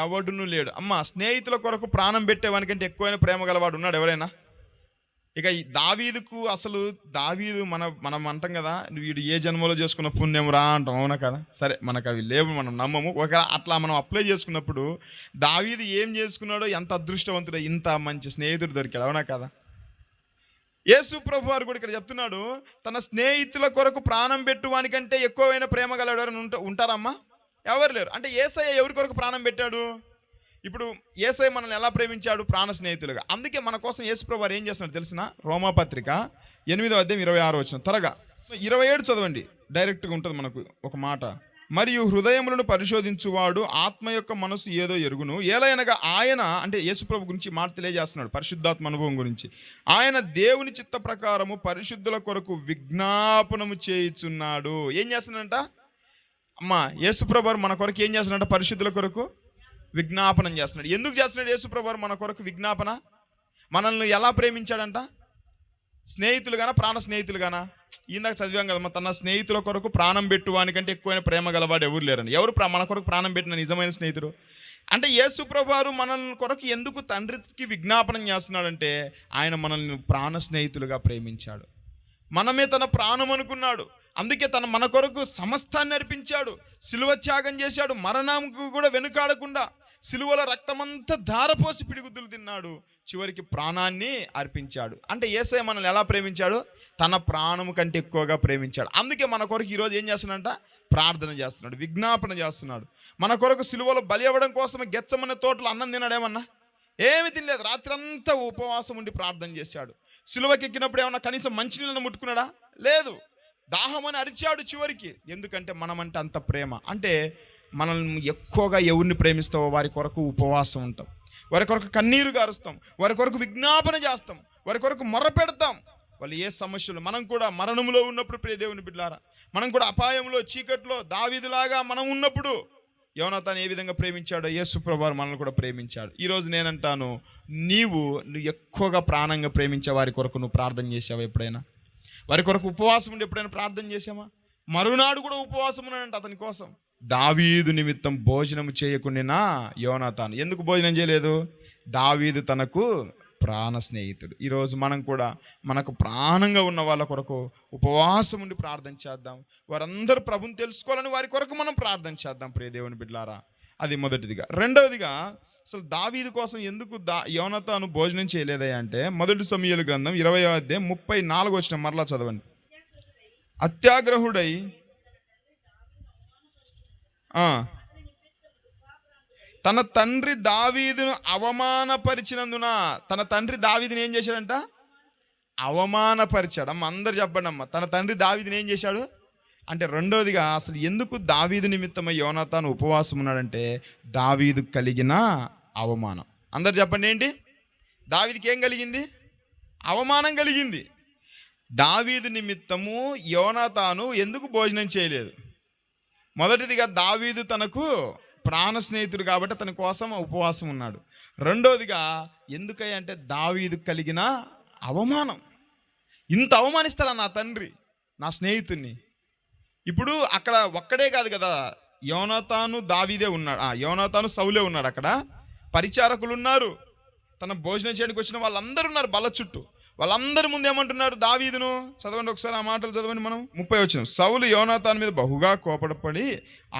ఎవడును లేడు. అమ్మ, స్నేహితుల కొరకు ప్రాణం పెట్టేవానికంటే ఎక్కువైన ప్రేమ గలవాడు ఉన్నాడు ఎవరైనా? ఇక దావీదు మనం అంటాం కదా, వీడు ఏ జన్మలో చేసుకున్న పుణ్యం రా అంటాం, అవునా కదా? సరే, మనకు అవి లేవు, మనం నమ్మము. ఒకవేళ అట్లా మనం అప్లై చేసుకున్నప్పుడు దావీదు ఏం చేసుకున్నాడో, ఎంత అదృష్టవంతుడో, ఇంత మంచి స్నేహితుడు దొరికాడు, అవునా కదా? యేసు ప్రభు వారు కూడా ఇక్కడ చెప్తున్నాడు, తన స్నేహితుల కొరకు ప్రాణం పెట్టువానికంటే ఎక్కువైన ప్రేమ గలవాడు ఎవరైనా ఉంటారమ్మా? ఎవరు లేరు. అంటే యేసయ్య ఎవరి కొరకు ప్రాణం పెట్టాడు? ఇప్పుడు యేసయ్య మనల్ని ఎలా ప్రేమించాడు? ప్రాణ స్నేహితులుగా. అందుకే మన కోసం యేసు ప్రభు వారు ఏం చేస్తున్నాడు తెలిసిన? రోమాపత్రిక 8వ అధ్యాయం 26వ వచనం త్వరగా. 27 చదవండి, డైరెక్ట్గా ఉంటుంది మనకు ఒక మాట. మరియు హృదయములను పరిశోధించువాడు ఆత్మ యొక్క మనసు ఏదో ఎరుగును, ఏలైనగా ఆయన, అంటే యేసుప్రభు గురించి మాట తెలియజేస్తున్నాడు, పరిశుద్ధాత్మ అనుభవం గురించి. ఆయన దేవుని చిత్త ప్రకారము పరిశుద్ధుల కొరకు విజ్ఞాపనము చేయుచున్నాడు. ఏం చేస్తున్నాడంట? అమ్మా, యేసుప్రభు మన కొరకు ఏం చేస్తున్నాడంట? పరిశుద్ధుల కొరకు విజ్ఞాపనం చేస్తున్నాడు. ఎందుకు చేస్తున్నాడు యేసుప్రభు మన కొరకు విజ్ఞాపన? మనల్ని ఎలా ప్రేమించాడంట? స్నేహితులుగానా ప్రాణ స్నేహితులుగానా? ఇందాక చదివాం కదమ్మా, తన స్నేహితుల కొరకు ప్రాణం పెట్టువానికంటే ఎక్కువైన ప్రేమ గలవాడు ఎవరు లేరని. ఎవరు మన కొరకు ప్రాణం పెట్టిన నిజమైన స్నేహితుడు? అంటే యేసు ప్రభువారు మనల్ని కొరకు ఎందుకు తండ్రికి విజ్ఞాపనం చేస్తున్నాడంటే, ఆయన మనల్ని ప్రాణ స్నేహితులుగా ప్రేమించాడు. మనమే తన ప్రాణం అనుకున్నాడు. అందుకే మన కొరకు సమస్తాన్ని అర్పించాడు, సిలువ త్యాగం చేశాడు, మరణంకు కూడా వెనుకాడకుండా సిలువల రక్తమంతా ధారపోసి పిడిగుద్దులు తిన్నాడు, చివరికి ప్రాణాన్ని అర్పించాడు. అంటే యేసయ్య మనల్ని ఎలా ప్రేమించాడు? తన ప్రాణము కంటే ఎక్కువగా ప్రేమించాడు. అందుకే మన కొరకు ఈరోజు ఏం చేస్తున్నాడంట? ప్రార్థన చేస్తున్నాడు, విజ్ఞాపన చేస్తున్నాడు. మన కొరకు సిలువలో బలి అవ్వడం కోసం గెత్సెమనే తోటలో అన్నం తిన్నాడేమన్నా? ఏమి తినలేదు, రాత్రి అంతా ఉపవాసం ఉండి ప్రార్థన చేశాడు. సిలువకి ఎక్కినప్పుడు ఏమన్నా కనీసం మంచినీళ్ళను ముట్టుకున్నాడా? లేదు. దాహమని అరిచాడు చివరికి. ఎందుకంటే మనమంటే అంత ప్రేమ. అంటే మనల్ని ఎక్కువగా ఎవరిని ప్రేమిస్తావో వారి కొరకు ఉపవాసం ఉంటాం, వారి కొరకు కన్నీరు గారుస్తాం, వారి కొరకు విజ్ఞాపన చేస్తాం, వారి కొరకు మొర్ర పెడతాం. వాళ్ళు ఏ సమస్యలు, మనం కూడా మరణంలో ఉన్నప్పుడు ప్రియ దేవుని బిడ్డలారా, మనం కూడా అపాయంలో చీకట్లో దావీదులాగా మనం ఉన్నప్పుడు యోనాతాను ఏ విధంగా ప్రేమించాడో యేసు ప్రభువు మనల్ని కూడా ప్రేమించాడు. ఈరోజు నేనంటాను, నువ్వు ఎక్కువగా ప్రాణంగా ప్రేమించే వారి కొరకు నువ్వు ప్రార్థన చేసావా? ఎప్పుడైనా వారి కొరకు ఉపవాసం ఉండి ఎప్పుడైనా ప్రార్థన చేసామా? మరునాడు కూడా ఉపవాసం ఉన్నాడంట అతని కోసం. దావీదు నిమిత్తం భోజనం చేయకుండా యోనాతాను ఎందుకు భోజనం చేయలేదు? దావీదు తనకు ప్రాణ స్నేహితుడు. ఈరోజు మనం కూడా మనకు ప్రాణంగా ఉన్న వాళ్ళ కొరకు ఉపవాసం ఉండి ప్రార్థన చేద్దాం. వారందరూ ప్రభుని తెలుసుకోవాలని వారి కొరకు మనం ప్రార్థన చేద్దాం ప్రియ దేవుని బిడ్డలారా. అది మొదటిదిగా. రెండవదిగా, అసలు దావీదు కోసం ఎందుకు యోనాతాను భోజనం చేయలేదా అంటే, మొదటి సమూయేలు గ్రంథం 20వ అధ్యాయం 34వ వచనం మరలా చదవండి. అత్యాగ్రహుడై తన తండ్రి దావీదును అవమానపరిచినందున, తన తండ్రి దావీదుని ఏం చేశాడంట? అవమానపరిచాడు. అమ్మ అందరు చెప్పండి అమ్మ, తన తండ్రి దావీదుని ఏం చేశాడు అంటే. రెండోదిగా, అసలు ఎందుకు దావీదు నిమిత్తమై యోనాతాను ఉపవాసం ఉన్నాడంటే, దావీదు కలిగిన అవమానం. అందరు చెప్పండి, ఏంటి? దావీదుకి ఏం కలిగింది? అవమానం కలిగింది. దావీదు నిమిత్తము యోనాతాను ఎందుకు భోజనం చేయలేదు? మొదటిదిగా, దావీదు తనకు ప్రాణ స్నేహితుడు కాబట్టి అతని కోసం ఉపవాసం ఉన్నాడు. రెండోదిగా, ఎందుకయ్యా అంటే దావీదు కలిగిన అవమానం. ఇంత అవమానిస్తాడా నా తండ్రి నా స్నేహితుడిని? ఇప్పుడు అక్కడ ఒక్కడే కాదు కదా, యోనాతాను దావీదే ఉన్నాడు, యోనాతాను సౌలే ఉన్నాడు, అక్కడ పరిచారకులు ఉన్నారు, తన భోజనం చేయడానికి వచ్చిన వాళ్ళందరూ ఉన్నారు బల్ల చుట్టూ. వాళ్ళందరి ముందు ఏమంటున్నారు దావీదును? చదవండి ఒకసారి ఆ మాటలు చదవండి. మనం 30 వచనం. సౌలు యోనాతాను మీద బహుగా కోపడపడి,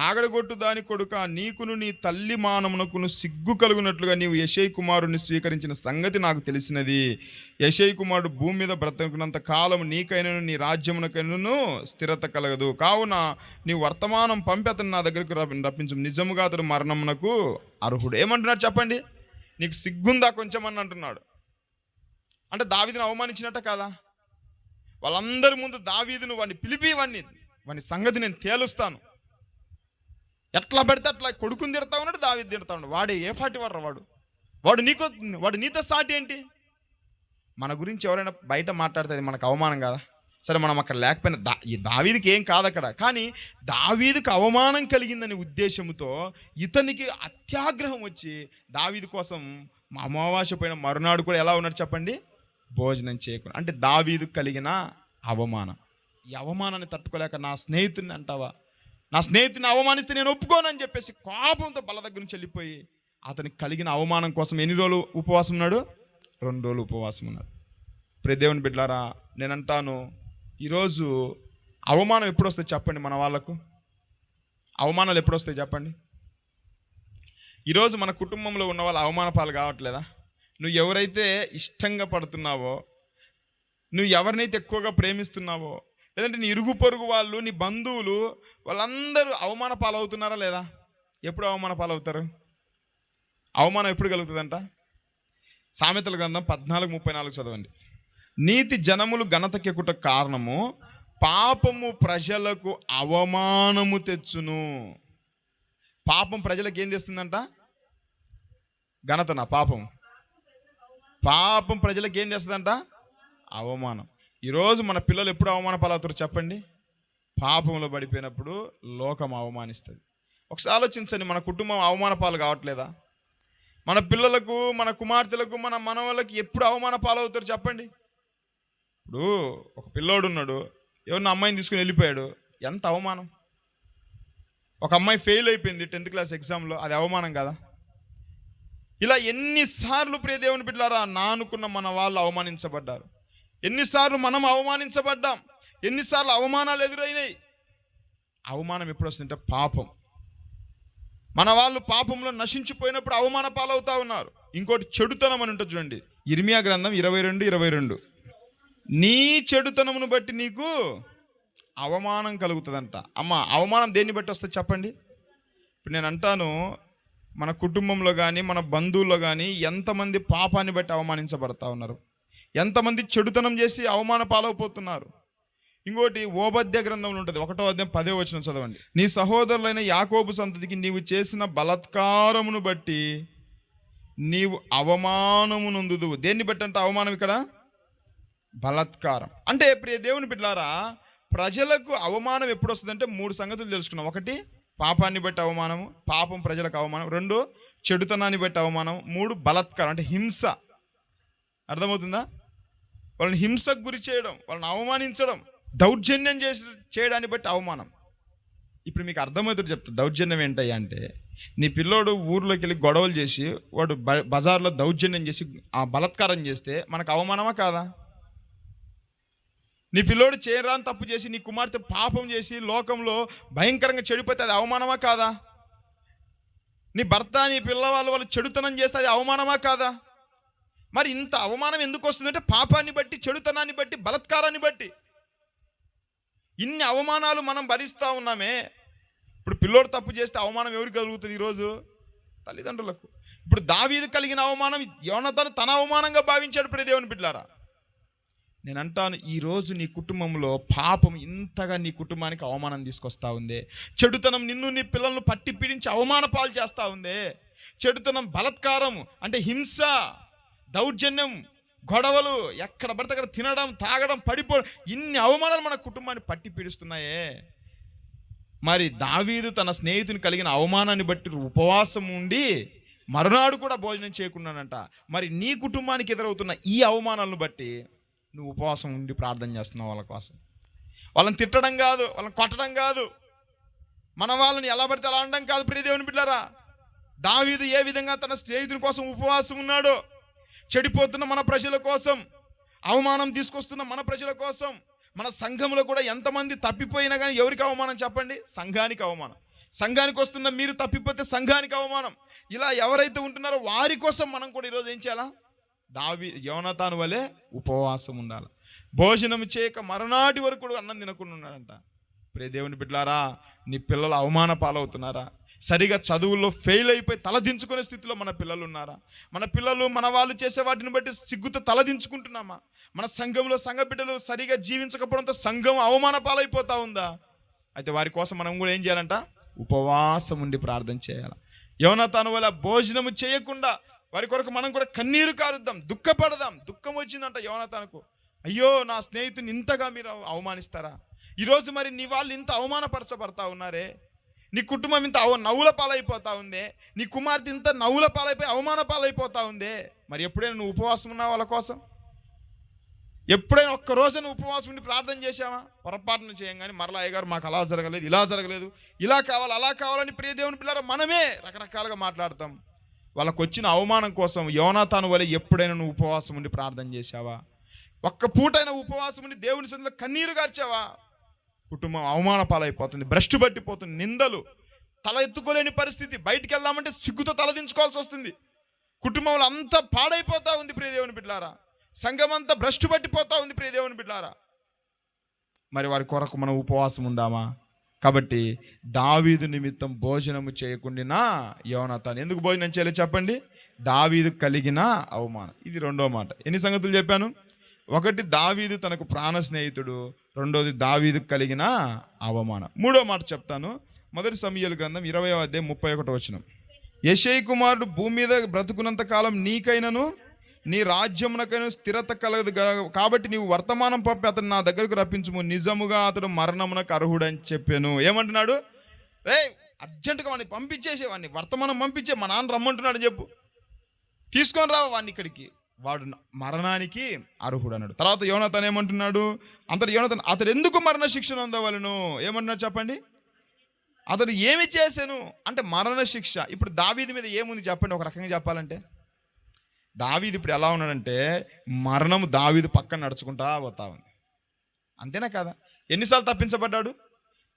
ఆగడగొట్టు దాని కొడుక, నీకును నీ తల్లి మానమునకును సిగ్గు కలుగునట్లుగా నీవు యెషయి కుమారుని స్వీకరించిన సంగతి నాకు తెలిసినది. యెషయి కుమారుడు భూమి మీద బ్రతకున్నంత కాలం నీకైనను నీ రాజ్యమునకైనను స్థిరత కలగదు. కావున నీ వర్తమానం పంపి అతను నా దగ్గరకు రప్పించు. నిజముగా అతడు మరణమునకు అర్హుడు. ఏమంటున్నాడు చెప్పండి? నీకు సిగ్గుందా కొంచెం అని అంటున్నాడు. అంటే దావీదును అవమానించినట్ట కాదా? వాళ్ళందరి ముందు దావీదును వాడిని పిలిపి వాడిని సంగతి నేను తేలుస్తాను, ఎట్లా పెడితే అట్లా కొడుకుని తిడతా ఉన్నాడు, దావీదు తిడతా ఉన్నాడు. వాడే ఏ పాటి వాడు నీతో సాటి ఏంటి? మన గురించి ఎవరైనా బయట మాట్లాడితే అది మనకు అవమానం కదా. సరే, మనం అక్కడ లేకపోయినా ఈ దావీదుకి ఏం కాదు అక్కడ, కానీ దావీదుకు అవమానం కలిగిందనే ఉద్దేశంతో ఇతనికి అత్యాగ్రహం వచ్చి దావీదు కోసం అమావాస్య పోయిన మరునాడు కూడా ఎలా ఉన్నాడు చెప్పండి? భోజనం చేయకుండా. అంటే దావీదు కలిగిన అవమానం. ఈ అవమానాన్ని తట్టుకోలేక నా స్నేహితుడిని అంటావా? నా స్నేహితుడిని అవమానిస్తే నేను ఒప్పుకోనని చెప్పేసి కోపంతో బల్ల దగ్గర నుంచి వెళ్ళిపోయి అతనికి కలిగిన అవమానం కోసం ఎన్ని రోజులు ఉపవాసం ఉన్నాడు? 2 రోజులు ఉపవాసం ఉన్నాడు. ప్రియ దేవుని బిడ్డలారా, నేను అంటాను, ఈరోజు అవమానం ఎప్పుడు వస్తాయి చెప్పండి? మన వాళ్ళకు అవమానాలు ఎప్పుడు వస్తాయి చెప్పండి? ఈరోజు మన కుటుంబంలో ఉన్న వాళ్ళు అవమాన పాలు కావట్లేదా? నువ్వు ఎవరైతే ఇష్టంగా పడుతున్నావో, నువ్వు ఎవరినైతే ఎక్కువగా ప్రేమిస్తున్నావో, లేదంటే నీ ఇరుగు పొరుగు వాళ్ళు, నీ బంధువులు, వాళ్ళందరూ అవమాన పాలవుతున్నారా లేదా? ఎప్పుడు అవమాన పాలవుతారు? అవమానం ఎప్పుడు కలుగుతుందంట? సామెతల గ్రంథం 14:34 చదవండి. నీతి జనములు ఘనతకెక్కుట కారణము, పాపము ప్రజలకు అవమానము తెచ్చును. పాపం ప్రజలకు ఏం తెస్తుందంట? ఘనతనా? పాపం ప్రజలకు ఏం చేస్తుందంట? అవమానం. ఈరోజు మన పిల్లలు ఎప్పుడు అవమాన పాలవుతారు చెప్పండి? పాపంలో పడిపోయినప్పుడు లోకం అవమానిస్తుంది. ఒకసారి ఆలోచించండి, మన కుటుంబం అవమాన పాలు కావట్లేదా? మన పిల్లలకు, మన కుమార్తెలకు, మన మనవళ్ళకి ఎప్పుడు అవమాన పాలవుతారు చెప్పండి? ఇప్పుడు ఒక పిల్లోడు ఉన్నాడు, ఎవరిన అమ్మాయిని తీసుకుని వెళ్ళిపోయాడు, ఎంత అవమానం. ఒక అమ్మాయి ఫెయిల్ అయిపోయింది 10th క్లాస్ ఎగ్జామ్లో, అది అవమానం కదా? ఇలా ఎన్నిసార్లు ప్రియ దేవుని బిడ్డలారా నా అనుకున్న మన వాళ్ళు అవమానించబడ్డారు. ఎన్నిసార్లు మనం అవమానించబడ్డాం, ఎన్నిసార్లు అవమానాలు ఎదురైనాయి. అవమానం ఎప్పుడు వస్తుందంటే పాపం. మన వాళ్ళు పాపంలో నశించిపోయినప్పుడు అవమాన పాలవుతా ఉన్నారు. ఇంకోటి చెడుతనం అని ఉంటుంది చూడండి, ఇర్మియా గ్రంథం 22:22. నీ చెడుతనమును బట్టి నీకు అవమానం కలుగుతుందంట. అమ్మ, అవమానం దేన్ని బట్టి వస్తుంది చెప్పండి? ఇప్పుడు నేను అంటాను, మన కుటుంబంలో కానీ మన బంధువుల్లో కానీ ఎంతమంది పాపాన్ని బట్టి అవమానించబడతా ఉన్నారు, ఎంతమంది చెడుతనం చేసి అవమాన పాలవుతున్నారు. ఇంకోటి ఓబద్య గ్రంథంలో ఉంటుంది, 1వ అధ్యాయం 10వ వచనం చదవండి. నీ సహోదరులైన యాకోబు సంతతికి నీవు చేసిన బలాత్కారమును బట్టి నీవు అవమానము నొందుదువు. దేన్ని బట్టి అంటే అవమానం ఇక్కడ బలాత్కారం. అంటే ప్రియ దేవుని బిడ్డలారా, ప్రజలకు అవమానం ఎప్పుడు వస్తుందంటే 3 సంగతులు తెలుసుకున్నాం. 1 పాపాన్ని బట్టి అవమానము, పాపం ప్రజలకు అవమానం. 2 చెడుతనాన్ని బట్టి అవమానం. 3 బలాత్కారం అంటే హింస. అర్థమవుతుందా? వాళ్ళని హింసకు గురి చేయడం, వాళ్ళని అవమానించడం, దౌర్జన్యం చేయడాన్ని బట్టి అవమానం. ఇప్పుడు మీకు అర్థమవుతుంది చెప్తా. దౌర్జన్యం ఏంటయ్యా అంటే, నీ పిల్లోడు ఊర్లోకి వెళ్ళి గొడవలు చేసి వాడు బజార్లో దౌర్జన్యం చేసి ఆ బలాత్కారం చేస్తే మనకు అవమానమా కాదా? నీ పిల్లోడు చేయరాని తప్పు చేసి నీ కుమార్తె పాపం చేసి లోకంలో భయంకరంగా చెడిపోతే అది అవమానమా కాదా? నీ భర్త నీ పిల్లవాళ్ళు వాళ్ళు చెడుతనం చేస్తే అది అవమానమా కాదా? మరి ఇంత అవమానం ఎందుకు వస్తుందంటే పాపాన్ని బట్టి, చెడుతనాన్ని బట్టి, బలాత్కారాన్ని బట్టి. ఇన్ని అవమానాలు మనం భరిస్తూ ఉన్నామే. ఇప్పుడు పిల్లోడు తప్పు చేస్తే అవమానం ఎవరికి కలుగుతుంది ఈరోజు? తల్లిదండ్రులకు. ఇప్పుడు దావీదు కలిగిన అవమానం యోనాతాను తన అవమానంగా భావించాడు. ప్రియ దేవుని బిడ్డలారా, నేను అంటాను, ఈరోజు నీ కుటుంబంలో పాపం ఇంతగా నీ కుటుంబానికి అవమానం తీసుకొస్తా ఉంది. చెడుతనం నిన్ను నీ పిల్లలను పట్టి పీడించి అవమాన పాలు చేస్తూ ఉంది. చెడుతనం, బలాత్కారం అంటే హింస, దౌర్జన్యం, గొడవలు, ఎక్కడ పడితే అక్కడ తినడం, తాగడం, పడిపోవడం, ఇన్ని అవమానాలు మన కుటుంబాన్ని పట్టి పీడిస్తున్నాయే. మరి దావీదు తన స్నేహితుని కలిగిన అవమానాన్ని బట్టి ఉపవాసం ఉండి మరునాడు కూడా భోజనం చేయకున్నానంట. మరి నీ కుటుంబానికి ఎదురవుతున్న ఈ అవమానాలను బట్టి నువ్వు ఉపవాసం ఉండి ప్రార్థన చేస్తున్నావు వాళ్ళ కోసం. వాళ్ళని తిట్టడం కాదు, వాళ్ళని కొట్టడం కాదు, మన వాళ్ళని ఎలా పడితే అలా అనడం కాదు. ప్రియ దేవుని బిడ్డలారా, దావీదు ఏ విధంగా తన స్నేహితుని కోసం ఉపవాసం ఉన్నాడో, చెడిపోతున్న మన ప్రజల కోసం, అవమానం తీసుకొస్తున్న మన ప్రజల కోసం, మన సంఘంలో కూడా ఎంతమంది తప్పిపోయినా కానీ ఎవరికి అవమానం చెప్పండి? సంఘానికి అవమానం. సంఘానికి వస్తున్న మీరు తప్పిపోతే సంఘానికి అవమానం. ఇలా ఎవరైతే ఉంటున్నారో వారి కోసం మనం కూడా ఈరోజు ఏం చేయాలా? యోనాతాను వలె ఉపవాసం ఉండాలి. భోజనం చేయక మరునాటి వరకు కూడా అన్నం తినకుండా ఉన్నాడంట. ప్రియ దేవుని బిడ్డలారా, నీ పిల్లలు అవమాన పాలవుతున్నారా? సరిగా చదువుల్లో ఫెయిల్ అయిపోయి తలదించుకునే స్థితిలో మన పిల్లలు ఉన్నారా? మన పిల్లలు మన వాళ్ళు చేసే వాటిని బట్టి సిగ్గుతో తలదించుకుంటున్నామా? మన సంఘంలో సంఘ బిడ్డలు సరిగా జీవించకపోవడంతో సంఘం అవమాన పాలైపోతా ఉందా? అయితే వారి కోసం మనం కూడా ఏం చేయాలంట? ఉపవాసం ఉండి ప్రార్థన చేయాలి. యోనాతాను వల్ల భోజనము చేయకుండా వారి కొరకు మనం కూడా కన్నీరు కారుద్దాం, దుఃఖపడదాం. దుఃఖం వచ్చిందంట యోనాతానుకు. అయ్యో, నా స్నేహితుని ఇంతగా మీరు అవమానిస్తారా? ఈరోజు మరి నీ వాళ్ళు ఇంత అవమానపరచబడతా ఉన్నారే, నీ కుటుంబం ఇంత నవ్వుల పాలైపోతా ఉందే, నీ కుమార్తె ఇంత నవ్వుల పాలైపోయి అవమాన పాలైపోతా ఉందే. మరి ఎప్పుడైనా నువ్వు ఉపవాసం ఉన్నావు వాళ్ళ కోసం? ఎప్పుడైనా ఒక్కరోజు నువ్వు ఉపవాసం ఉండి ప్రార్థన చేశావా? పొరపాటున చేయంగానే మరలా అయ్యగారు మాకు అలా జరగలేదు, ఇలా జరగలేదు, ఇలా కావాలి, అలా కావాలని ప్రియ దేవుని పిల్లలు మనమే రకరకాలుగా మాట్లాడతాం. వాళ్ళకు వచ్చిన అవమానం కోసం యోనాతాను వలె ఎప్పుడైనా నువ్వు ఉపవాసం ఉండి ప్రార్థన చేశావా? ఒక్క పూటైనా ఉపవాసం ఉండి దేవుని సన్నిధిలో కన్నీరు గార్చావా? కుటుంబం అవమాన పాలైపోతుంది, భ్రష్టు పట్టిపోతుంది, నిందలు, తల ఎత్తుకోలేని పరిస్థితి, బయటికి వెళ్దామంటే సిగ్గుతో తలదించుకోవాల్సి వస్తుంది. కుటుంబంలో అంతా పాడైపోతా ఉంది ప్రియ దేవుని బిడ్డలారా. సంఘం అంతా భ్రష్టు పట్టిపోతా ఉంది ప్రియ దేవుని బిడ్డలారా. మరి వారి కొరకు మనం ఉపవాసం ఉందామా? కాబట్టి దావీదు నిమిత్తం భోజనము చేయకుండా యోనాతాను ఎందుకు భోజనం చేయలేదు చెప్పండి? దావీదు కలిగిన అవమానం. ఇది 2వ మాట. ఎన్ని సంగతులు చెప్పాను? 1 దావీదు తనకు ప్రాణ స్నేహితుడు, 2వది దావీదు కలిగిన అవమానం. 3వ మాట చెప్తాను. 1 సమూయేలు గ్రంథం 20వ అధ్యాయం 31వ వచనం. యెషయి కుమారుడు భూమి మీద బ్రతుకున్నంత కాలం నీకైనను నీ రాజ్యమునకైనా స్థిరత కలగదు, కాబట్టి నీవు వర్తమానం పంపి అతను నా దగ్గరకు రప్పించుము, నిజముగా అతడు మరణమునకు అర్హుడని చెప్పాను. ఏమంటున్నాడు? రే, అర్జెంటుగా వాడిని పంపించేసే, వాడిని వర్తమానం పంపించే, మా నాన్న రమ్మంటున్నాడు చెప్పు, తీసుకొని రావు వాడిని ఇక్కడికి, వాడు మరణానికి అర్హుడు అన్నాడు. తర్వాత యోనాతాను ఏమంటున్నాడు? యోనాతాను అతడు ఎందుకు మరణ శిక్షను పొందవలెను? ఏమంటున్నాడు చెప్పండి? అతడు ఏమి చేశాను అంటే మరణ శిక్ష. ఇప్పుడు దావీదు మీద ఏముంది చెప్పండి? ఒక రకంగా చెప్పాలంటే దావీదు ఇప్పుడు ఎలా ఉన్నాడంటే మరణం దావీదు పక్కన నడుచుకుంటా పోతా ఉంది. అంతేనా కదా? ఎన్నిసార్లు తప్పించబడ్డాడు?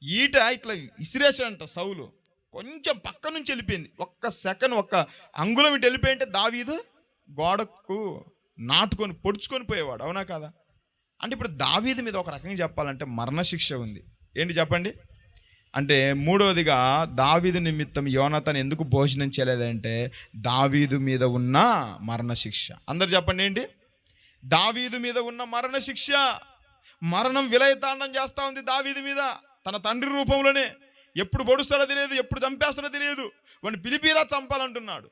ఈట ఇట్లా ఇసిరేసాడంట సౌలు, కొంచెం పక్క నుంచి వెళ్ళిపోయింది. ఒక్క సెకండ్, ఒక్క అంగుళం ఇటు వెళ్ళిపోయింటే దావీదు గోడకు నాటుకొని పొడుచుకొని పోయేవాడు. అవునా కదా? అంటే ఇప్పుడు దావీదు మీద ఒక రకంగా చెప్పాలంటే మరణశిక్ష ఉంది. ఏంటి చెప్పండి? అంటే మూడవదిగా దావీదు నిమిత్తం యోనాతాను ఎందుకు భోజనం చేయలేదంటే దావీదు మీద ఉన్న మరణశిక్ష. అందరు చెప్పండి ఏంటి? దావీదు మీద ఉన్న మరణశిక్ష. మరణం విలయతాండం చేస్తూ ఉంది దావీదు మీద, తన తండ్రి రూపంలోనే. ఎప్పుడు పొడుస్తాడో తెలియదు, ఎప్పుడు చంపేస్తాడో తెలియదు. వాడిని పిలిపిరా చంపాలంటున్నాడు.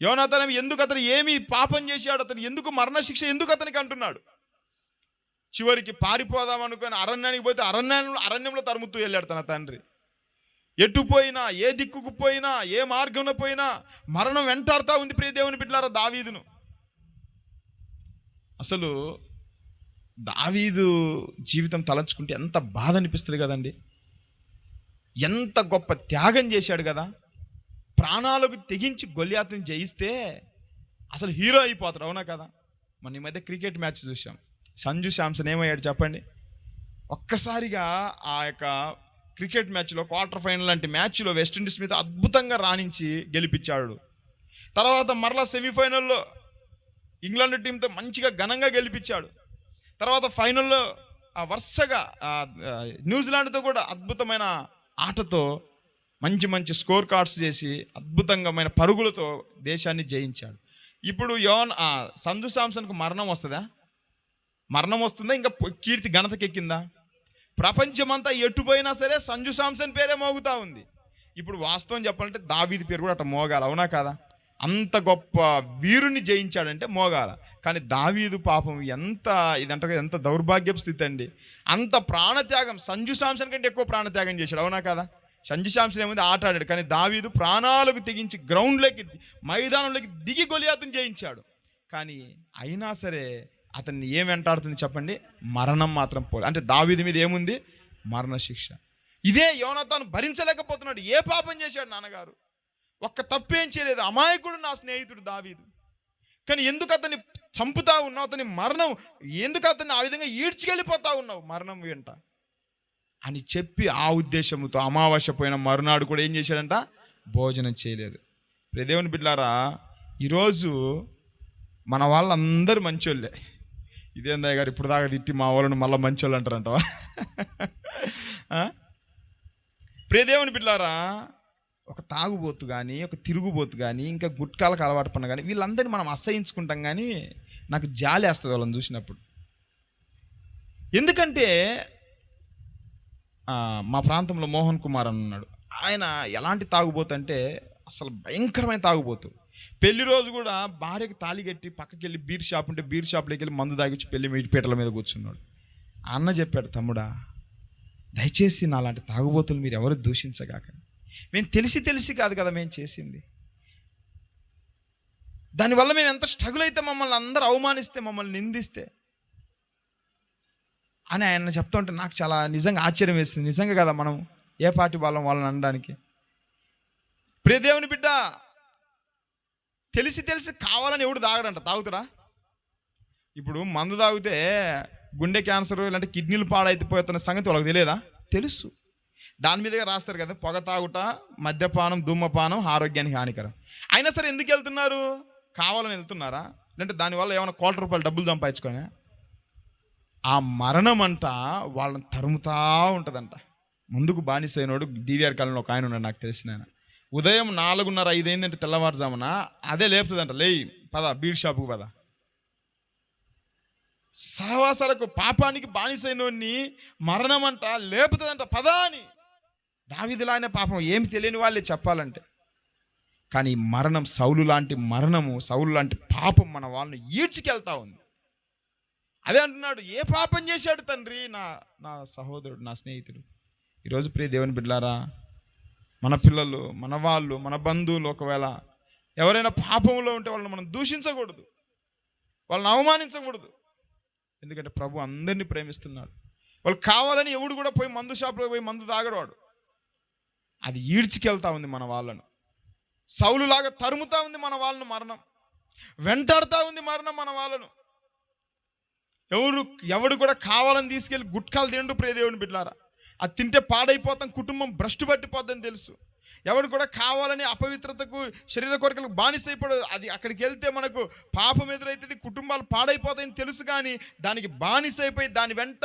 యోనాతాను ఎందుకు, అతను ఏమి పాపం చేశాడు, అతను ఎందుకు మరణశిక్ష ఎందుకు అతనికి అంటున్నాడు. చివరికి పారిపోదాం అనుకొని అరణ్యానికి పోతే అరణ్యంలో తరుముతూ వెళ్ళాడు తన తండ్రి. ఎటు పోయినా, ఏ దిక్కుకు పోయినా, ఏ మార్గంలో పోయినా మరణం వెంటాడుతూ ఉంది ప్రియ దేవుని బిడ్డలారా దావీదును. అసలు దావీదు జీవితం తలంచుకుంటే ఎంత బాధ అనిపిస్తుంది కదండి. ఎంత గొప్ప త్యాగం చేశాడు కదా. ప్రాణాలకు తెగించి గొల్యాతుని జయిస్తే అసలు హీరో అయిపోతారు, అవునా కదా. మన ఈ మధ్య క్రికెట్ మ్యాచ్ చూసాం. సంజు శాంసన్ ఏమయ్యాడు చెప్పండి. ఒక్కసారిగా ఆ యొక్క క్రికెట్ మ్యాచ్లో క్వార్టర్ ఫైనల్ లాంటి మ్యాచ్లో వెస్టిండీస్ మీద అద్భుతంగా రాణించి గెలిపించాడు. తర్వాత మరలా సెమీఫైనల్లో ఇంగ్లాండ్ టీంతో మంచిగా ఘనంగా గెలిపించాడు. తర్వాత ఫైనల్లో వరుసగా న్యూజిలాండ్తో కూడా అద్భుతమైన ఆటతో మంచి మంచి స్కోర్ కార్డ్స్ చేసి అద్భుతంగా పరుగులతో దేశాన్ని జయించాడు. ఇప్పుడు సంజు శాంసన్కు మరణం వస్తుందా? మరణం వస్తుందా? ఇంకా కీర్తి ఘనతకెక్కిందా? ప్రపంచమంతా ఎటుపోయినా సరే సంజు శాంసన్ పేరే మోగుతూ ఉంది. ఇప్పుడు వాస్తవం చెప్పాలంటే దావీదు పేరు కూడా అట్లా మోగాల, అవునా కాదా. అంత గొప్ప వీరుని జయించాడంటే మోగాల. కానీ దావీదు పాపం ఎంత దౌర్భాగ్యపు స్థితి అండి. అంత ప్రాణత్యాగం, సంజు శాంసన్ కంటే ఎక్కువ ప్రాణత్యాగం చేశాడు, అవునా కదా. సంజు శాంసన్ ఏముంది ఆట ఆడాడు, కానీ దావీదు ప్రాణాలకు తెగించి గ్రౌండ్లోకి మైదానంలోకి దిగి గొలియాతుని జయించాడు. కానీ అయినా సరే అతన్ని ఏం వెంటాడుతుంది చెప్పండి? మరణం మాత్రం అంటే దావీదు మీద ఏముంది? మరణశిక్ష. ఇదే యోనాతాను భరించలేకపోతున్నాడు. ఏ పాపం చేశాడు నాన్నగారు? ఒక్క తప్పేం చేయలేదు, అమాయకుడు నా స్నేహితుడు దావీదు. కానీ ఎందుకు అతన్ని చంపుతా ఉన్నావు? అతని మరణం ఎందుకు అతన్ని ఆ విధంగా ఈడ్చుకెళ్ళిపోతా ఉన్నావు మరణం వెంట అని చెప్పి ఆ ఉద్దేశంతో అమావాస్య పోయిన మరునాడు కూడా ఏం చేశాడంట? భోజనం చేయలేదు. దేవుని బిడ్డలారా, ఈరోజు మన వాళ్ళందరూ మంచోళ్ళే. ఇదేందయ్య గారు ఇప్పుడు దాకా తిట్టి మా వాళ్ళని మళ్ళీ మంచోళ్ళు అంటారంటవా? దేవుని బిడ్డలారా, ఒక తాగుబోతు కానీ, ఒక తిరుగుబోతు కానీ, ఇంకా గుట్కాలకు అలవాటు పడిన కానీ వీళ్ళందరినీ మనం అసహించుకుంటాం. కానీ నాకు జాలి వేస్తుంది వాళ్ళని చూసినప్పుడు. ఎందుకంటే మా ప్రాంతంలో మోహన్ కుమార్ అని ఉన్నాడు. ఆయన ఎలాంటి తాగుబోతు అంటే అసలు భయంకరమైన తాగుబోతు. పెళ్లి రోజు కూడా భార్యకి తాళి కట్టి పక్కకి వెళ్ళి బీర్ షాప్ ఉంటే బీర్ షాప్లోకి వెళ్ళి మందు తాగిచ్చి పెళ్లి పీటల మీద కూర్చున్నాడు. అన్న చెప్పాడు, తమ్ముడా దయచేసి నాలాంటి తాగుబోతులు మీరు ఎవరు దూషించగాక. మేము తెలిసి కాదు కదా మేము చేసింది. దానివల్ల మేము ఎంత స్ట్రగుల్ అయితే, మమ్మల్ని అందరూ అవమానిస్తే, మమ్మల్ని నిందిస్తే అని ఆయన చెప్తా ఉంటే నాకు చాలా నిజంగా ఆశ్చర్యం వేస్తుంది. నిజంగా కదా మనం ఏ పార్టీ వాళ్ళని అనడానికి. ప్రియ దేవుని బిడ్డ, తెలిసి కావాలని ఎవడు తాగడంట. తాగుతాడా? ఇప్పుడు మందు తాగితే గుండె క్యాన్సర్ ఇలాంటి కిడ్నీలు పాడైపోతున్న సంగతి వాళ్ళకి తెలియదా? తెలుసు. దాని మీదుగా రాస్తారు కదా, పొగ తాగుట, మద్యపానం, ధూమపానం ఆరోగ్యానికి హానికరం. అయినా సరే ఎందుకు వెళ్తున్నారు? కావాలని వెళ్తున్నారా? లేదంటే దానివల్ల ఏమైనా ₹1,00,000 డబ్బులు సంపాదించుకొని? ఆ మరణం అంట వాళ్ళని తరుముతా ఉంటుందంట. ముందుకు బానిసైనోడు డివిఆర్ కాలంలో ఒక ఆయన ఉన్నాడు, నాకు తెలిసిన ఆయన. ఉదయం 4:30, 5 అయిందంటే తెల్లవారుజామున అదే లేపుతుందంట, లేయి పద బీర్ షాపుకు పద. సహవాసాలకు పాపానికి బానిసైనోడిని మరణం అంట లేపుతుందంట, పద అని. దావీదులానే పాపం ఏమి తెలియని వాళ్ళే చెప్పాలంటే. కానీ మరణం, సౌలు లాంటి మరణము, సౌలు లాంటి పాపం మన వాళ్ళని ఈడ్చుకెళ్తా ఉంది. అదే అంటున్నాడు, ఏ పాపం చేశాడు తండ్రి నా సహోదరుడు, నా స్నేహితుడు. ఈరోజు ప్రియ దేవుని బిడ్డలారా, మన పిల్లలు, మన వాళ్ళు, మన బంధువులు ఒకవేళ ఎవరైనా పాపంలో ఉంటే వాళ్ళని మనం దూషించకూడదు, వాళ్ళని అవమానించకూడదు. ఎందుకంటే ప్రభు అందరినీ ప్రేమిస్తున్నాడు. వాళ్ళు కావాలని ఎవడు కూడా పోయి మందు షాప్లో పోయి మందు తాగడవాడు. అది ఈడ్చుకెళ్తా ఉంది మన వాళ్ళను. సౌలులాగా తరుముతా ఉంది మన వాళ్ళను మరణం. వెంటాడుతూ ఉంది మరణం మన వాళ్ళను. ఎవడు కూడా కావాలని తీసుకెళ్ళి గుట్కాలు తిండు ప్రియ దేవుని బిడ్డలారా. అది తింటే పాడైపోతాం, కుటుంబం భ్రష్టు పట్టిపోద్దని తెలుసు. ఎవడు కూడా కావాలని అపవిత్రతకు, శరీర కోరికలకు బానిసైపోడు. అది అక్కడికి వెళ్తే మనకు పాపం ఎదురైతుంది, కుటుంబాలు పాడైపోతాయని తెలుసు. కానీ దానికి బానిసైపోయి దాని వెంట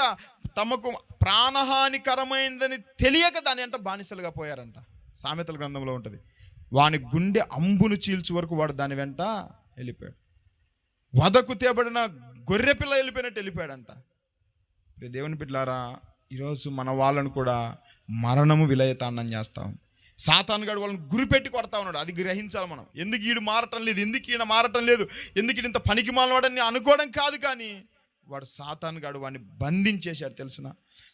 తమకు ప్రాణహానికరమైనదని తెలియక దాని అంట బానిసలుగా పోయారంట. సామెతల గ్రంథంలో ఉంటుంది. వాని గుండె అంబును చీల్చు వరకు వాడు దాని వెంట వెళ్ళిపోయాడు. వదకు తేబడిన గొర్రెపిల్ల వెళ్ళిపోయినట్టు వెళ్ళిపోయాడంట. దేవుని బిడ్డలారా, ఈరోజు మన వాళ్ళను కూడా మరణము విలయతాండం చేస్తాం. సాతానుగాడు వాళ్ళని గురిపెట్టి కొడతా ఉన్నాడు. అది గ్రహించాలి మనం. ఎందుకు ఈడు మారటం లేదు, ఎందుకు ఈయన మారటం లేదు, ఎందుకు ఇంత పనికి మాలవాడని అనుకోవడం కాదు, కానీ వాడు సాతానుగాడు వాడిని బంధించేశాడు. తెలిసిన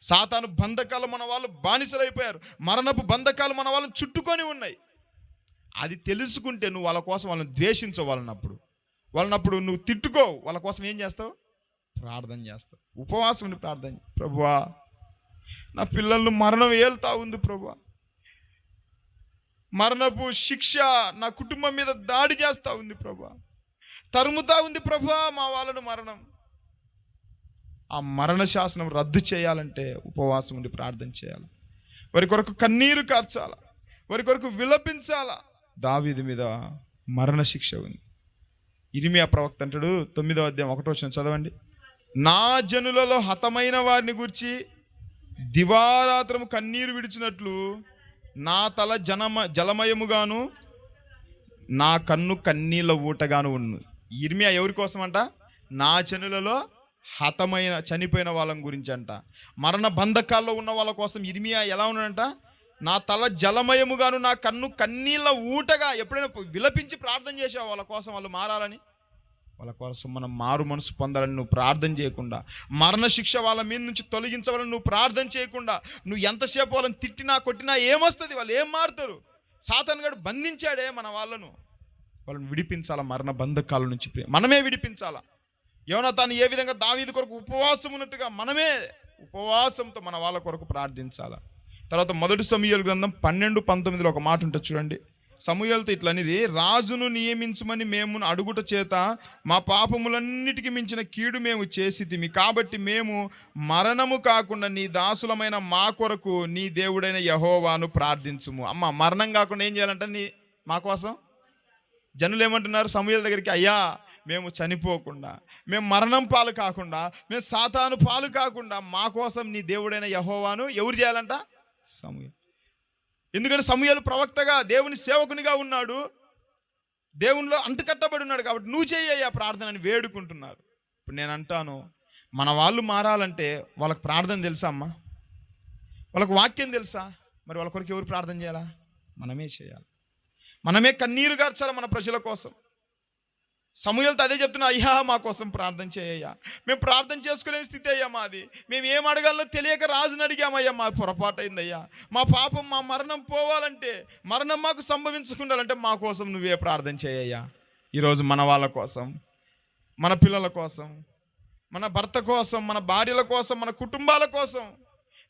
సాతాను బంధకాలు మన వాళ్ళు బానిసలైపోయారు. మరణపు బంధకాలు మన వాళ్ళని చుట్టుకొని ఉన్నాయి. అది తెలుసుకుంటే నువ్వు వాళ్ళ కోసం వాళ్ళని ద్వేషించవు. వాళ్ళనప్పుడు నువ్వు తిట్టుకోవు. వాళ్ళ కోసం ఏం చేస్తావు? ప్రార్థన చేస్తావు. ఉపవాసం ఉండి ప్రార్థన. ప్రభువా, నా పిల్లలను మరణం ఏళ్తా ఉంది ప్రభువా, మరణపు శిక్ష నా కుటుంబం మీద దాడి చేస్తూ ఉంది ప్రభువా, తరుముతా ఉంది ప్రభువా మా వాళ్ళను మరణం. ఆ మరణ శాసనం రద్దు చేయాలంటే ఉపవాసం ఉండి ప్రార్థన చేయాలి. వారి కొరకు కన్నీరు కార్చాల, వారి కొరకు విలపించాలా. దావీదు మీద మరణ శిక్ష ఉంది. ఇర్మియా ప్రవక్త అంటాడు, 9వ అధ్యాయం 1వ వచనం చదవండి. నా జనులలో హతమైన వారిని గూర్చి దివారాత్రము కన్నీరు విడిచినట్లు నా తల జలమయముగాను నా కన్ను కన్నీళ్ళ ఊటగాను ఉన్ను. ఇర్మియా ఎవరి కోసం అంట? నా జనులలో చనిపోయిన వాళ్ళ గురించి అంట. మరణ బంధకాల్లో ఉన్న వాళ్ళ కోసం ఇర్మియా ఎలా ఉన్నాడంట? నా తల జలమయముగాను నా కన్ను కన్నీళ్ళ ఊటగా. ఎప్పుడైనా విలపించి ప్రార్థన చేసావు వాళ్ళ కోసం, వాళ్ళు మారాలని, వాళ్ళ కోసం మనం మారు మనసు పొందాలని నువ్వు ప్రార్థన చేయకుండా, మరణ శిక్ష వాళ్ళ మీద నుంచి తొలగించవాలని నువ్వు ప్రార్థన చేయకుండా, నువ్వు ఎంతసేపు వాళ్ళని తిట్టినా కొట్టినా ఏమొస్తుంది? వాళ్ళు ఏం మారుతారు? సాతానుగాడు బంధించాడే మన వాళ్ళని విడిపించాలా. మరణ బంధకాల నుంచి మనమే విడిపించాలా. యోనాతాను ఏ విధంగా దావీదు కొరకు ఉపవాసం ఉన్నట్టుగా మనమే ఉపవాసంతో మన వాళ్ళ కొరకు ప్రార్థించాలా. తర్వాత 1 సమూయేలు గ్రంథం 12:19 ఒక మాట ఉంటుంది చూడండి. సమూయేలుతో ఇట్లనిది, రాజును నియమించమని మేము అడుగుట చేత మా పాపములన్నిటికీ మించిన కీడు మేము చేసితిమి. కాబట్టి మేము మరణము కాకుండా నీ దాసులమైన మా కొరకు నీ దేవుడైన యెహోవాను ప్రార్థించుము. అమ్మ, మరణం కాకుండా ఏం చేయాలంటే మా కోసం జనులు ఏమంటున్నారు సమూయేలు దగ్గరికి? అయ్యా, మేము చనిపోకుండా, మేము మరణం పాలు కాకుండా, మేము సాతాను పాలు కాకుండా మా కోసం నీ దేవుడైన యెహోవాను ఎవరు చేయాలంట? సమూయేలు. ఎందుకంటే సమూయేలు ప్రవక్తగా, దేవుని సేవకునిగా ఉన్నాడు, దేవునిలో అంటుకట్టబడి ఉన్నాడు. కాబట్టి నువ్వు చేయ్యా ప్రార్థన అని వేడుకుంటున్నారు. ఇప్పుడు నేను అంటాను, మన వాళ్ళు మారాలంటే వాళ్ళకి ప్రార్థన తెలుసా అమ్మా? వాళ్ళకు వాక్యం తెలుసా? మరి వాళ్ళ కొరకు ఎవరు ప్రార్థన చేయాలా? మనమే చేయాలి. మనమే కన్నీరు గార్చాలి మన ప్రజల కోసం. సమూయేలుతో అదే చెప్తున్నా, అయ్యా మా కోసం ప్రార్థన చేయ్యా, మేము ప్రార్థన చేసుకోలేని స్థితి అయ్యా మాది, మేము ఏం అడగాలో తెలియక రాజుని అడిగామయ్యా, మా పొరపాటు అయిందయ్యా, మా పాపం మా మరణం పోవాలంటే, మరణం మాకు సంభవించకుండాలంటే మా కోసం నువ్వే ప్రార్థన చేయ్యా. ఈరోజు మన వాళ్ళ కోసం, మన పిల్లల కోసం, మన భర్త కోసం, మన భార్యల కోసం, మన కుటుంబాల కోసం,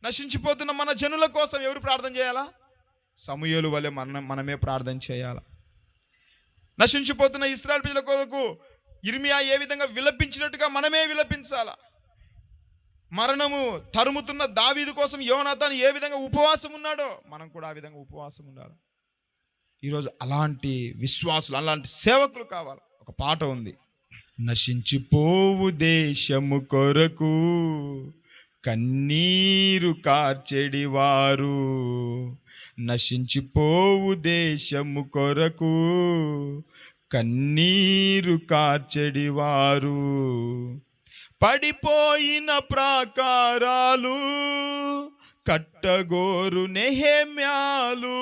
నశించిపోతున్న మన జనుల కోసం ఎవరు ప్రార్థన చేయాలా? సమూయేలు వలె మనమే ప్రార్థన చేయాలా. నశించిపోతున్న ఇశ్రాయేలు ప్రజల కొరకు ఇర్మియా ఏ విధంగా విలపించినట్టుగా మనమే విలపించాలా. మరణము తరుముతున్న దావీదు కోసం యోనాతాను ఏ విధంగా ఉపవాసం ఉన్నాడో మనం కూడా ఆ విధంగా ఉపవాసం ఉండాలి. ఈరోజు అలాంటి విశ్వాసులు, అలాంటి సేవకులు కావాలి. ఒక పాట ఉంది, నశించిపోవు దేశము కొరకు కన్నీరు కార్చెడివారు, నశించిపోవు దేశము కొరకు కన్నీరు కార్చెడివారు, పడిపోయిన ప్రాకారాలు కట్టగోరు నెహెమ్యాలు,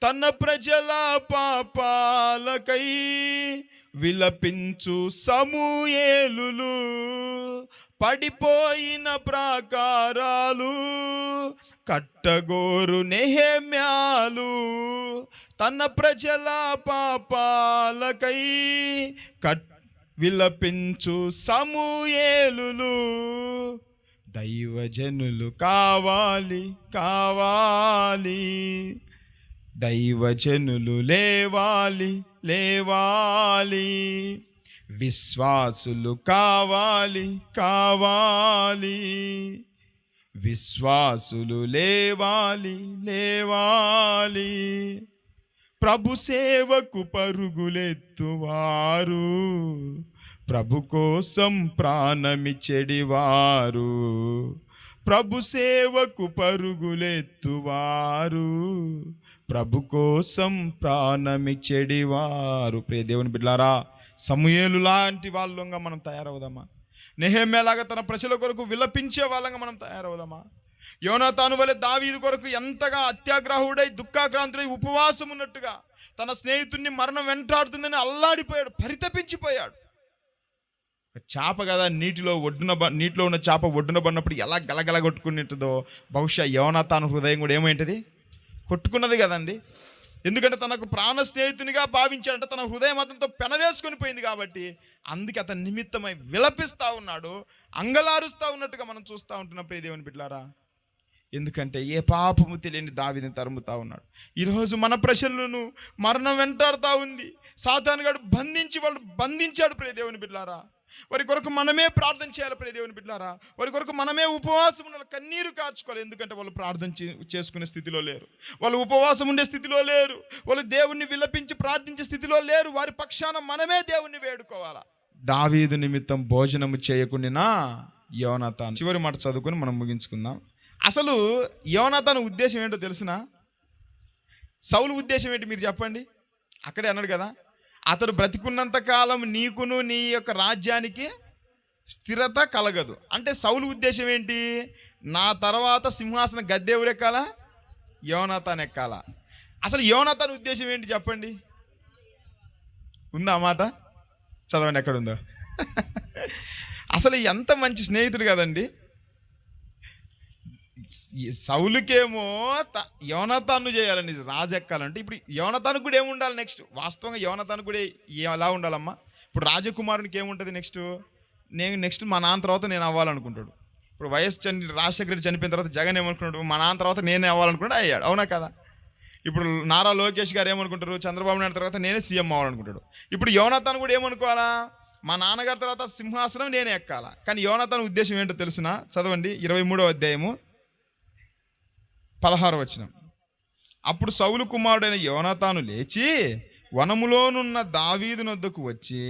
తన ప్రజల పాపాలకై విలపించు సమూయేలులు, పడిపోయిన ప్రాకారాలు కట్టగోరు నెహెమ్యాలు, తన ప్రజల పాపాలకై విలపించు సమూయేలులు. దైవజనులు కావాలి కావాలి, దైవజనులు లేవాలి లేవాలి, విశ్వాసులు కావాలి కావాలి, విశ్వాసులు లేవాలి లేవాలి, ప్రభు సేవకు పరుగులెత్తువారు, ప్రభు కోసం ప్రాణమిచ్చెడివారు, ప్రభు సేవకు పరుగులెత్తువారు, ప్రభు కోసం ప్రాణమిచ్చెడివారు. ప్రియ దేవుని బిడ్డలారా, సమూయేలు లాంటి వాళ్ళంగా మనం తయారవుదామా? నెహెమ్యాలాగా తన ప్రజల కొరకు విలపించే వాళ్ళంగా మనం తయారవుదామా? యోనాతాను వలె దావీదు కొరకు ఎంతగా అత్యాగ్రహుడై దుఃఖాక్రాంతుడై ఉపవాసం ఉన్నట్టుగా తన స్నేహితుడిని మరణం వెంటాడుతుందని అల్లాడిపోయాడు, పరితపించిపోయాడు. చేప కదా నీటిలో ఉన్న చేప ఒడ్డున పడినప్పుడు ఎలా గలగల కొట్టుకున్నట్టుదో బహుశా యోనాతాను హృదయం కూడా ఏమైంటది, కొట్టుకున్నది కదండి. ఎందుకంటే తనకు ప్రాణ స్నేహితునిగా భావించాడంటే తన హృదయం అతనితో పెనవేసుకొని పోయింది కాబట్టి అందుకే అతని నిమిత్తమై విలపిస్తూ ఉన్నాడు, అంగలారుస్తూ ఉన్నట్టుగా మనం చూస్తూ ఉంటున్నాం ప్రియ దేవుని బిడ్డలారా. ఎందుకంటే ఏ పాపము తెలియని దావీదుని తరుముతా ఉన్నాడు. ఈరోజు మన ప్రజలను మరణం వెంటాడుతూ ఉంది. సాతానుగాడు బంధించాడు ప్రియ దేవుని బిడ్డలారా. వారి కొరకు మనమే ప్రార్థన చేయాలి ప్రియ దేవుని బిడ్డలారా. వారి కొరకు మనమే ఉపవాసం ఉండాలి, కన్నీరు కార్చుకోవాలి. ఎందుకంటే వాళ్ళు ప్రార్థన చేసుకునే స్థితిలో లేరు, వాళ్ళు ఉపవాసం ఉండే స్థితిలో లేరు, వాళ్ళు దేవుణ్ణి విలపించి ప్రార్థించే స్థితిలో లేరు. వారి పక్షాన మనమే దేవుణ్ణి వేడుకోవాలా. దావీదు నిమిత్తం భోజనము చేయకుండా యోనాతాను. చివరి మాట చదువుకొని మనం ముగించుకుందాం. అసలు యోనాతాను ఉద్దేశం ఏంటో తెలిసిన? సౌలు ఉద్దేశం ఏంటి మీరు చెప్పండి? అక్కడే అన్నాడు కదా, అతడు బ్రతికున్నంత కాలం నీకును నీ యొక్క రాజ్యానికి స్థిరత కలగదు. అంటే సౌలు ఉద్దేశం ఏంటి? నా తర్వాత సింహాసనం గద్దె ఎవరు ఎక్కాలా? యోనాతాను ఎక్కాలా. అసలు యోనాతాను ఉద్దేశం ఏంటి చెప్పండి? ఉందా ఆ మాట? చదవండి ఎక్కడుందో. అసలు ఎంత మంచి స్నేహితుడు కదండి. సౌలుకేమో యోనాతాను చేయాలని రాజు ఎక్కాలంటే ఇప్పుడు యోనాతానుకు కూడా ఏముండాలి నెక్స్ట్? వాస్తవంగా యోనాతానుకు కూడా ఎలా ఉండాలమ్మా? ఇప్పుడు రాజకుమారునికి ఏముంటుంది నెక్స్ట్ మా నాన్న తర్వాత నేను అవ్వాలనుకుంటాడు. ఇప్పుడు రాజశేఖర రెడ్డి చనిపోయిన తర్వాత జగన్ ఏమనుకున్నాడు? మా నాన్న తర్వాత నేనే అవ్వాలనుకుంటాడు, అయ్యాడు. అవునా కదా? ఇప్పుడు నారా లోకేష్ గారు ఏమనుకుంటారు? చంద్రబాబు నాయుడు తర్వాత నేనే సీఎం అవ్వాలనుకుంటాడు. ఇప్పుడు యోనాతాను కూడా ఏమనుకోవాలా? మా నాన్నగారి తర్వాత సింహాసనం నేనే ఎక్కాలా. కానీ యోనాతాను ఉద్దేశం ఏంటో తెలుసునా? చదవండి 23వ అధ్యాయము 16వ వచనం. అప్పుడు సౌలు కుమారుడైన యోనాతాను లేచి వనములోనున్న దావీదు నొద్దకు వచ్చి,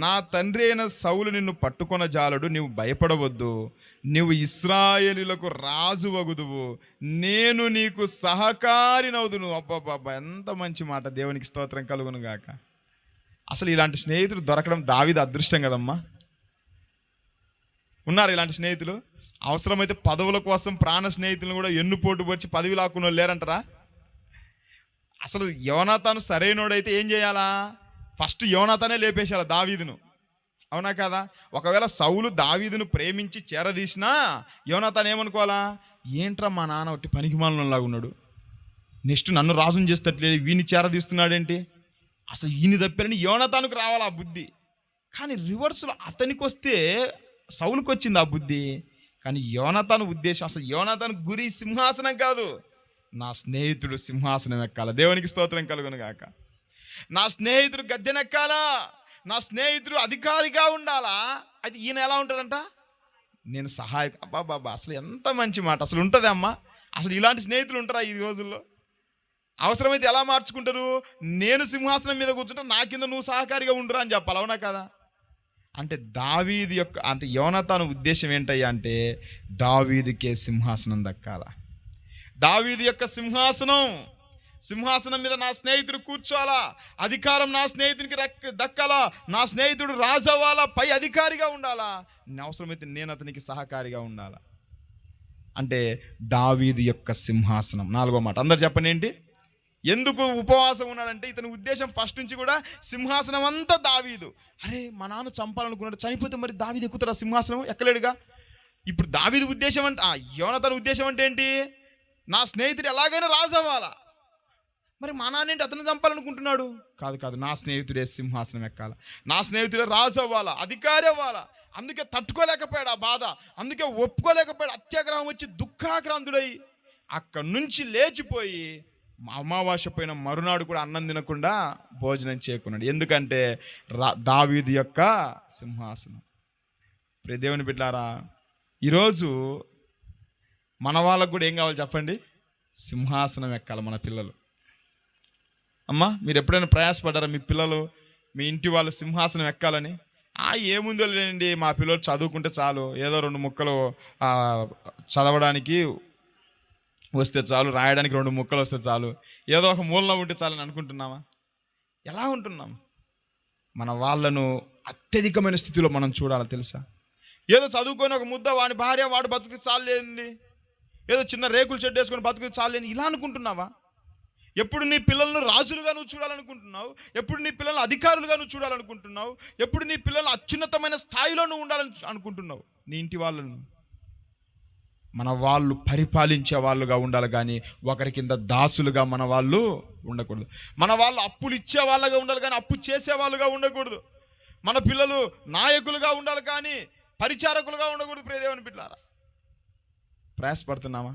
నా తండ్రి అయిన సౌలు నిన్ను పట్టుకొన జాలడు, నీవు భయపడవద్దు, నీవు ఇశ్రాయేలీయులకు రాజు వగుదువు, నేను నీకు సహకారినవుదును. అబ్బాబ్బా, ఎంత మంచి మాట! దేవునికి స్తోత్రం కలుగును గాక. అసలు ఇలాంటి స్నేహితులు దొరకడం దావీదు అదృష్టం కదమ్మా. ఉన్నారు ఇలాంటి స్నేహితులు? అవసరమైతే పదవుల కోసం ప్రాణ స్నేహితులను కూడా ఎన్నుపోటు వచ్చి పదవి లాక్కున్న లేరంటారా? అసలు యోనాతాను సరైనోడైతే ఏం చేయాలా? ఫస్ట్ యోనాతానే లేపేశాల దావీదును. అవునా కదా? ఒకవేళ సౌలు దావీదును ప్రేమించి చేరదీసినా యోనాతాను ఏమనుకోవాలా? ఏంట్రా మా నాన్న ఒకటి పనికిమాలినలాగా ఉన్నాడు, నెక్స్ట్ నన్ను రాజుని చేస్తట్లేదు, వీని చేరదీస్తున్నాడేంటి, అసలు ఈయన తప్పారని యోనాతానుకు రావాలి ఆ బుద్ధి. కానీ రివర్స్లో అతనికి వస్తే సౌలుకు వచ్చింది ఆ బుద్ధి. కానీ యోనాతాను ఉద్దేశం, అసలు యోనాతాను గురి సింహాసనం కాదు, నా స్నేహితుడు సింహాసనం ఎక్కాల. దేవునికి స్తోత్రం కలుగును గాక. నా స్నేహితుడు గద్దెనెక్కాలా, నా స్నేహితుడు అధికారిగా ఉండాలా. అయితే ఈయన ఎలా ఉంటాడంట? నేను సహాయక. అబ్బాబాబా, అసలు ఎంత మంచి మాట! అసలు ఉంటుంది అమ్మా? అసలు ఇలాంటి స్నేహితులు ఉంటారా ఈ రోజుల్లో? అవసరమైతే ఎలా మార్చుకుంటారు? నేను సింహాసనం మీద కూర్చుంటా, నా కింద నువ్వు సహకారిగా ఉండరా అని చెప్పాలి. అవునా కదా? అంటే దావీదు యొక్క, అంటే యోనాతాను ఉద్దేశం ఏంటయ్యా అంటే దావీదుకే సింహాసనం దక్కాల. దావీదు యొక్క సింహాసనం మీద నా స్నేహితుడు కూర్చోవాలా, అధికారం నా స్నేహితునికి దక్కాలా, నా స్నేహితుడు రాజు అవ్వాలా, పై అధికారిగా ఉండాలా, అవసరమైతే నేను అతనికి సహకారిగా ఉండాలా. అంటే దావీదు యొక్క సింహాసనం. 4వ మాట అందరు చెప్పండి ఏంటి? ఎందుకు ఉపవాసం ఉన్నాడంటే ఇతని ఉద్దేశం ఫస్ట్ నుంచి కూడా సింహాసనం అంతా దావీదు. అరే మా నాన్న చంపాలనుకున్నాడు, చనిపోతే మరి దావీదు ఎక్కుతారా సింహాసనం? ఎక్కలేడుగా. ఇప్పుడు దావీదు ఉద్దేశం అంటే, యోనాతాను ఉద్దేశం అంటే ఏంటి? నా స్నేహితుడు ఎలాగైనా రాజు అవ్వాలా. మరి మా నాన్న ఏంటి అతను చంపాలనుకుంటున్నాడు? కాదు, నా స్నేహితుడే సింహాసనం ఎక్కాల, నా స్నేహితుడే రాజు అవ్వాలా, అధికారి అవ్వాలా. అందుకే తట్టుకోలేకపోయాడు ఆ బాధ, అందుకే ఒప్పుకోలేకపోయాడు. అత్యాగ్రహం వచ్చి దుఃఖాక్రాంతుడై అక్కడి నుంచి లేచిపోయి అమావాస్య పోయిన మరునాడు కూడా అన్నం తినకుండా భోజనం చేయకున్నాడు. ఎందుకంటే దావీదు యొక్క సింహాసనం. ప్రియ దేవుని బిడ్డలారా, ఈరోజు మన వాళ్ళకు కూడా ఏం కావాలి చెప్పండి? సింహాసనం ఎక్కాలి మన పిల్లలు. అమ్మా, మీరు ఎప్పుడైనా ప్రయాసపడ్డారా మీ పిల్లలు, మీ ఇంటి వాళ్ళు సింహాసనం ఎక్కాలని? ఏముందో లేండి, మా పిల్లలు చదువుకుంటే చాలు, ఏదో 2 ముక్కలు చదవడానికి వస్తే చాలు, రాయడానికి 2 ముక్కలు వస్తే చాలు, ఏదో ఒక మూలలో ఉంటే చాలని అనుకుంటున్నామా? ఎలా ఉంటున్నాం? మన వాళ్ళను అత్యధికమైన స్థితిలో మనం చూడాలి తెలుసా? ఏదో చదువుకొని ఒక ముద్ద వాడి భార్య వాడు బతుకుతే చాలేండి, ఏదో చిన్న రేకులు చెడ్డ వేసుకొని బతుకుతే చాలేని ఇలా అనుకుంటున్నావా? ఎప్పుడు నీ పిల్లలను రాజులుగా నువ్వు చూడాలనుకుంటున్నావు? ఎప్పుడు నీ పిల్లలను అధికారులుగా నువ్వు చూడాలనుకుంటున్నావు? ఎప్పుడు నీ పిల్లలు అత్యున్నతమైన స్థాయిలో నువ్వు ఉండాలని అనుకుంటున్నావు? నీ ఇంటి వాళ్ళను మన వాళ్ళు పరిపాలించే వాళ్ళుగా ఉండాలి కానీ ఒకరి కింద దాసులుగా మన వాళ్ళు ఉండకూడదు. మన వాళ్ళు అప్పులు ఇచ్చే వాళ్ళగా ఉండాలి కానీ అప్పు చేసే వాళ్ళుగా ఉండకూడదు. మన పిల్లలు నాయకులుగా ఉండాలి కానీ పరిచారకులుగా ఉండకూడదు. ప్రియదేవుని బిడ్డలారా, ప్రయాసపడుతున్నామా?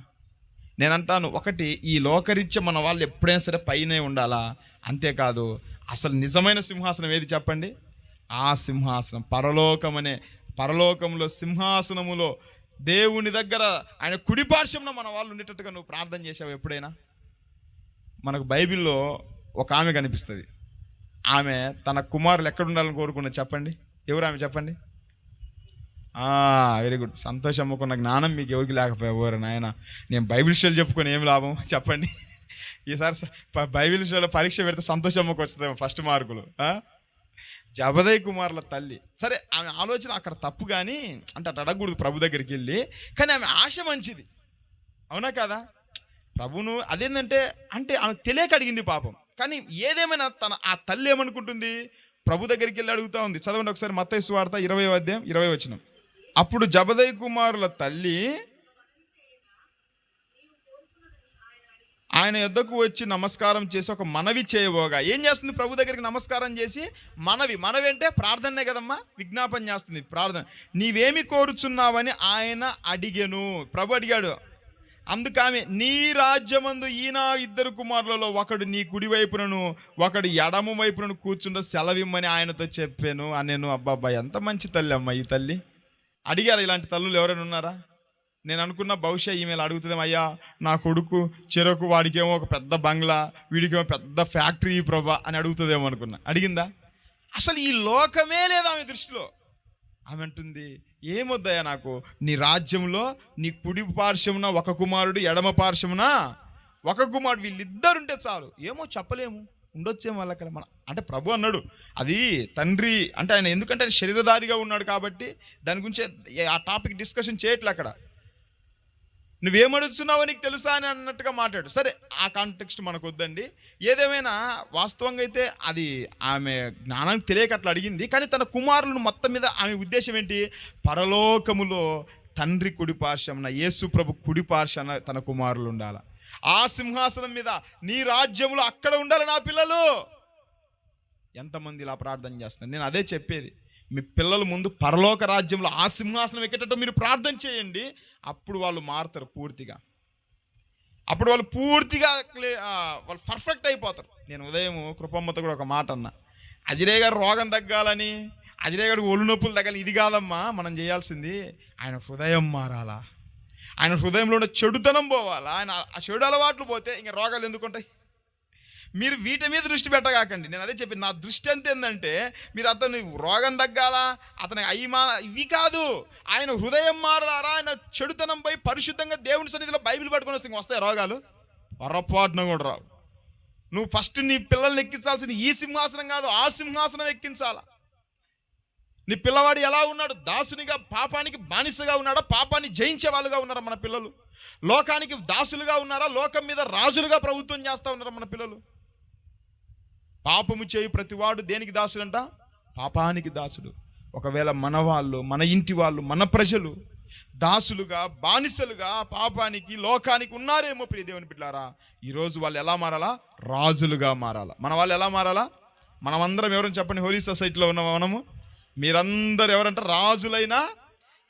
నేనంటాను, ఒకటి, ఈ లోకరీత్య మన వాళ్ళు ఎప్పుడైనా సరే పైనే ఉండాలా. అంతేకాదు, అసలు నిజమైన సింహాసనం ఏది చెప్పండి? ఆ సింహాసనం పరలోకంలో సింహాసనములో దేవుని దగ్గర ఆయన కుడిపార్శ్వంలో మన వాళ్ళు ఉండేటట్టుగా నువ్వు ప్రార్థన చేసావు ఎప్పుడైనా? మనకు బైబిల్లో ఒక ఆమె కనిపిస్తుంది. ఆమె తన కుమారులు ఎక్కడ ఉండాలని కోరుకున్నది చెప్పండి? ఎవరు ఆమె చెప్పండి? Very good. సంతోషం. అమ్ముకున్న జ్ఞానం మీకు ఎవరికి లేకపోయారు నాయన. నేను బైబిల్ షోలు చెప్పుకొని ఏం లాభం చెప్పండి? ఈసారి బైబిల్ షోలో పరీక్ష పెడితే సంతోషమ్మకు వస్తుంది ఫస్ట్ మార్కులు. జబదయి కుమారుల తల్లి. సరే, ఆమె ఆలోచన అక్కడ తప్పు, కానీ అంటే అటు అడగకూడదు ప్రభు దగ్గరికి వెళ్ళి, కానీ ఆమె ఆశ మంచిది, అవునా కదా? ప్రభును అదేంటంటే ఆమె తెలియక అడిగింది పాపం. కానీ ఏదేమైనా ఆ తల్లి ఏమనుకుంటుంది? ప్రభు దగ్గరికి వెళ్ళి అడుగుతా ఉంది. చదవండి ఒకసారి, మత్తయి సువార్త 20వ అధ్యాయం 20వ వచనం. అప్పుడు జబదయి కుమారుల తల్లి ఆయన యొద్దకు వచ్చి నమస్కారం చేసి ఒక మనవి చేయబోగా. ఏం చేస్తుంది? ప్రభు దగ్గరికి నమస్కారం చేసి మనవి అంటే ప్రార్థనే కదమ్మా, విజ్ఞాపన చేస్తుంది. ప్రార్థన, నీవేమి కోరుచున్నావని ఆయన అడిగెను. ప్రభు అడిగాడు. అందుకామె, నీ రాజ్యమందు ఈయన 2 కుమారులలో ఒకడు నీ కుడి వైపునను ఒకడు ఎడమ వైపునను కూర్చుండ సెలవిమ్మని ఆయనతో చెప్పాను అనేను. అబ్బాబ్బా, ఎంత మంచి తల్లి అమ్మ ఈ తల్లి. అడిగారు ఇలాంటి తల్లులు ఎవరైనా ఉన్నారా? నేను అనుకున్న బహుశా ఈమె అడుగుతుంది, అయ్యా నా కొడుకు చెరకు, వాడికేమో ఒక పెద్ద బంగ్లా, వీడికేమో పెద్ద ఫ్యాక్టరీ ప్రభా అని అడుగుతుందేమో అనుకున్నా. అడిగిందా? అసలు ఈ లోకమే లేదు ఆమె దృష్టిలో. ఆమె అంటుంది, ఏమొద్దయ్యా నాకు, నీ రాజ్యంలో నీ కుడి పార్శ్వమున ఒక కుమారుడు, ఎడమ పార్శ్వమున ఒక కుమారుడు, వీళ్ళిద్దరుంటే చాలు. ఏమో చెప్పలేము, ఉండొచ్చేమో వాళ్ళు అక్కడ. అంటే ప్రభు అన్నాడు అది తండ్రి అంటే ఆయన, ఎందుకంటే ఆయన శరీరధారిగా ఉన్నాడు కాబట్టి దాని గురించి ఆ టాపిక్ డిస్కషన్ చేయట్లే అక్కడ. నువ్వేమడుగుతున్నావో నీకు తెలుసా అని అన్నట్టుగా మాట్లాడు. సరే, ఆ కాంటెక్స్ట్ మనకు వద్దండి. ఏదేమైనా వాస్తవంగా అయితే అది ఆమె జ్ఞానానికి తెలియక అట్లా అడిగింది. కానీ తన కుమారులను మొత్తం మీద ఆమె ఉద్దేశం ఏంటి? పరలోకములో తండ్రి కుడిపార్శ్వమున, యేసు ప్రభు కుడిపార్శ్వన తన కుమారులు ఉండాలి. ఆ సింహాసనం మీద నీ రాజ్యములో అక్కడ ఉండాలి నా పిల్లలు. ఎంతమంది ఇలా ప్రార్థన చేస్తున్నారు? నేను అదే చెప్పేది, మీ పిల్లల ముందు పరలోక రాజ్యంలో ఆ సింహాసనం ఎక్కేటట్టు మీరు ప్రార్థన చేయండి. అప్పుడు వాళ్ళు మారుతారు పూర్తిగా. అప్పుడు వాళ్ళు పూర్తిగా వాళ్ళు పర్ఫెక్ట్ అయిపోతారు. నేను ఉదయం కృపమ్మతో కూడా ఒక మాట అన్నా, అజిరే గారు రోగం తగ్గాలని, అజిరే గారికి ఒళ్ళు నొప్పులు తగ్గాలి, ఇది కాదమ్మా మనం చేయాల్సింది. ఆయన హృదయం మారాలా, ఆయన హృదయంలో ఉన్న చెడుతనం పోవాలా. ఆయన ఆ చెడు అలవాట్లు పోతే ఇంకా రోగాలు ఎందుకుంటాయి? మీరు వీటి మీద దృష్టి పెట్టగాకండి. నేను అదే చెప్పి, నా దృష్టి అంత ఏంటంటే మీరు అతను రోగం తగ్గాలా, అతని ఇవి కాదు, ఆయన హృదయం మారారా, ఆయన చెడుతనంపై పరిశుద్ధంగా దేవుని సన్నిధిలో బైబిల్ పట్టుకొని వస్తే వస్తాయి రోగాలు? పొరపాటున కూడా రావు. నువ్వు ఫస్ట్ నీ పిల్లల్ని ఎక్కించాల్సింది ఈ సింహాసనం కాదు, ఆ సింహాసనం ఎక్కించాలా. నీ పిల్లవాడు ఎలా ఉన్నాడు? దాసునిగా, పాపానికి బానిసగా ఉన్నాడా? పాపాన్ని జయించే వాళ్ళుగా ఉన్నారా మన పిల్లలు? లోకానికి దాసులుగా ఉన్నారా? లోకం మీద రాజులుగా ప్రభుత్వం చేస్తూ ఉన్నారా మన పిల్లలు? పాపము చేయి ప్రతివాడు దేనికి దాసుడంట? పాపానికి దాసుడు. ఒకవేళ మన వాళ్ళు, మన ఇంటి వాళ్ళు, మన ప్రజలు దాసులుగా, బానిసలుగా పాపానికి, లోకానికి ఉన్నారేమో ప్రియ దేవుని బిడ్డలారా. ఈరోజు వాళ్ళు ఎలా మారాలా? రాజులుగా మారాలా. మన వాళ్ళు ఎలా మారాలా? మనమందరం ఎవరని చెప్పండి? హోలీ సొసైటీలో ఉన్న మనము, మీరందరూ ఎవరంటే రాజులైన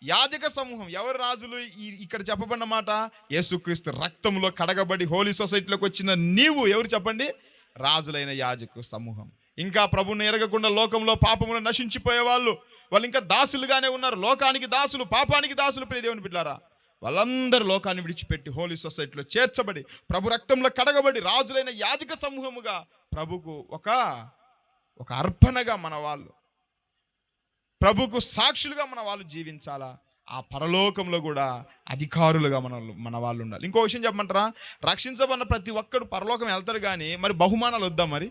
యాజక సమూహం. ఎవరు రాజులు? ఇక్కడ చెప్పబడిన మాట, యేసుక్రీస్తు రక్తంలో కడగబడి హోలీ సొసైటీలోకి వచ్చిన నీవు ఎవరు చెప్పండి? రాజులైన యాజక సమూహం. ఇంకా ప్రభువుని ఎరగకుండా లోకంలో పాపములు నశించిపోయే వాళ్ళు ఇంకా దాసులుగానే ఉన్నారు. లోకానికి దాసులు, పాపానికి దాసులు. ప్రియ దేవుని బిడ్డలారా, వాళ్ళందరూ లోకాన్ని విడిచిపెట్టి హోలీ సొసైటీలో చేర్చబడి ప్రభు రక్తంలో కడగబడి రాజులైన యాజక సమూహముగా ప్రభుకు ఒక అర్పణగా మన వాళ్ళు ప్రభుకు సాక్షులుగా మన వాళ్ళు జీవించాలా, ఆ పరలోకంలో కూడా అధికారులుగా మన వాళ్ళు ఉండాలి. ఇంకో విషయం చెప్పమంటారా, రక్షించబడిన ప్రతి ఒక్కడు పరలోకం వెళ్తాడు, కానీ మరి బహుమానాలు వద్దాం? మరి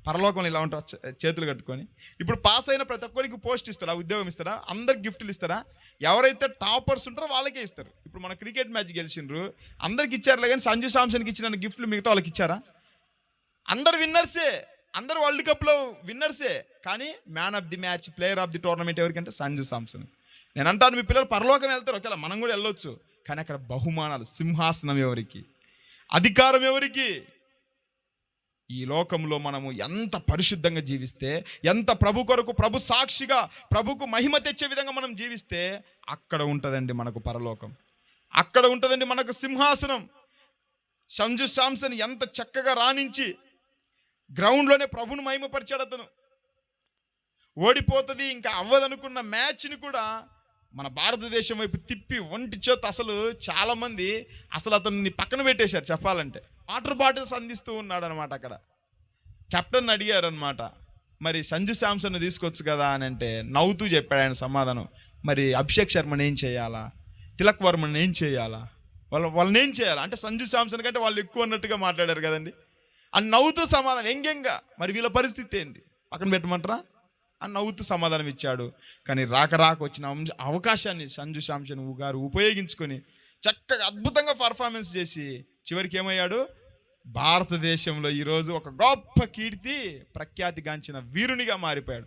పరలోకంలో ఇలా ఉంటారు చేతులు కట్టుకొని. ఇప్పుడు పాస్ అయిన ప్రతి ఒక్కరికి పోస్ట్ ఇస్తారా, ఉద్యోగం ఇస్తారా, అందరికి గిఫ్ట్లు ఇస్తారా? ఎవరైతే టాపర్స్ ఉంటారో వాళ్ళకే ఇస్తారు. ఇప్పుడు మన క్రికెట్ మ్యాచ్ గెలిచిండ్రు, అందరికి ఇచ్చారులే, కానీ సంజు శాంసన్కి ఇచ్చిన గిఫ్ట్లు మిగతా వాళ్ళకి ఇచ్చారా? అందరు విన్నర్సే, అందరు వరల్డ్ కప్లో విన్నర్సే, కానీ man of the match, player of the tournament ఎవరికంటే సంజు శాంసన్. నేను అంటాను, మీ పిల్లలు పరలోకం వెళ్తారు, ఒకవేళ మనం కూడా వెళ్ళొచ్చు, కానీ అక్కడ బహుమానాలు, సింహాసనం ఎవరికి, అధికారం ఎవరికి? ఈ లోకంలో మనము ఎంత పరిశుద్ధంగా జీవిస్తే, ఎంత ప్రభు కొరకు, ప్రభు సాక్షిగా, ప్రభుకు మహిమ తెచ్చే విధంగా మనం జీవిస్తే, అక్కడ ఉంటుందండి మనకు పరలోకం, అక్కడ ఉంటుందండి మనకు సింహాసనం. సంజు శాంసన్ ఎంత చక్కగా రాణించి గ్రౌండ్లోనే ప్రభుని మహిమపరిచాడు. అతను ఓడిపోతుంది ఇంకా అవ్వదనుకున్న మ్యాచ్ని కూడా మన భారతదేశం వైపు తిప్పి ఒంటి చేత అసలు చాలామంది అసలు అతన్ని పక్కన పెట్టేశారు చెప్పాలంటే. వాటర్ బాటిల్స్ అందిస్తూ ఉన్నాడు అనమాట. అక్కడ కెప్టెన్ అడిగారు అనమాట, మరి సంజు శాంసన్ తీసుకొచ్చు కదా అని అంటే నవ్వుతూ చెప్పాడు ఆయన సమాధానం, మరి అభిషేక్ శర్మని ఏం చేయాలా, తిలక్ వర్మని ఏం చేయాలా, వాళ్ళని ఏం చేయాలా అంటే సంజు శాంసన్ కంటే వాళ్ళు ఎక్కువ అన్నట్టుగా మాట్లాడారు కదండి అని నవ్వుతూ సమాధానం, వ్యంగ్యంగా. మరి వీళ్ళ పరిస్థితి ఏంది, పక్కన పెట్టమంటారా అని నవ్వుతూ సమాధానం ఇచ్చాడు. కానీ రాక వచ్చిన అవకాశాన్ని సంజు శాంసన్ గారు ఉపయోగించుకొని చక్కగా అద్భుతంగా పర్ఫార్మెన్స్ చేసి చివరికి ఏమయ్యాడు, భారతదేశంలో ఈరోజు ఒక గొప్ప కీర్తి ప్రఖ్యాతిగాంచిన వీరునిగా మారిపోయాడు.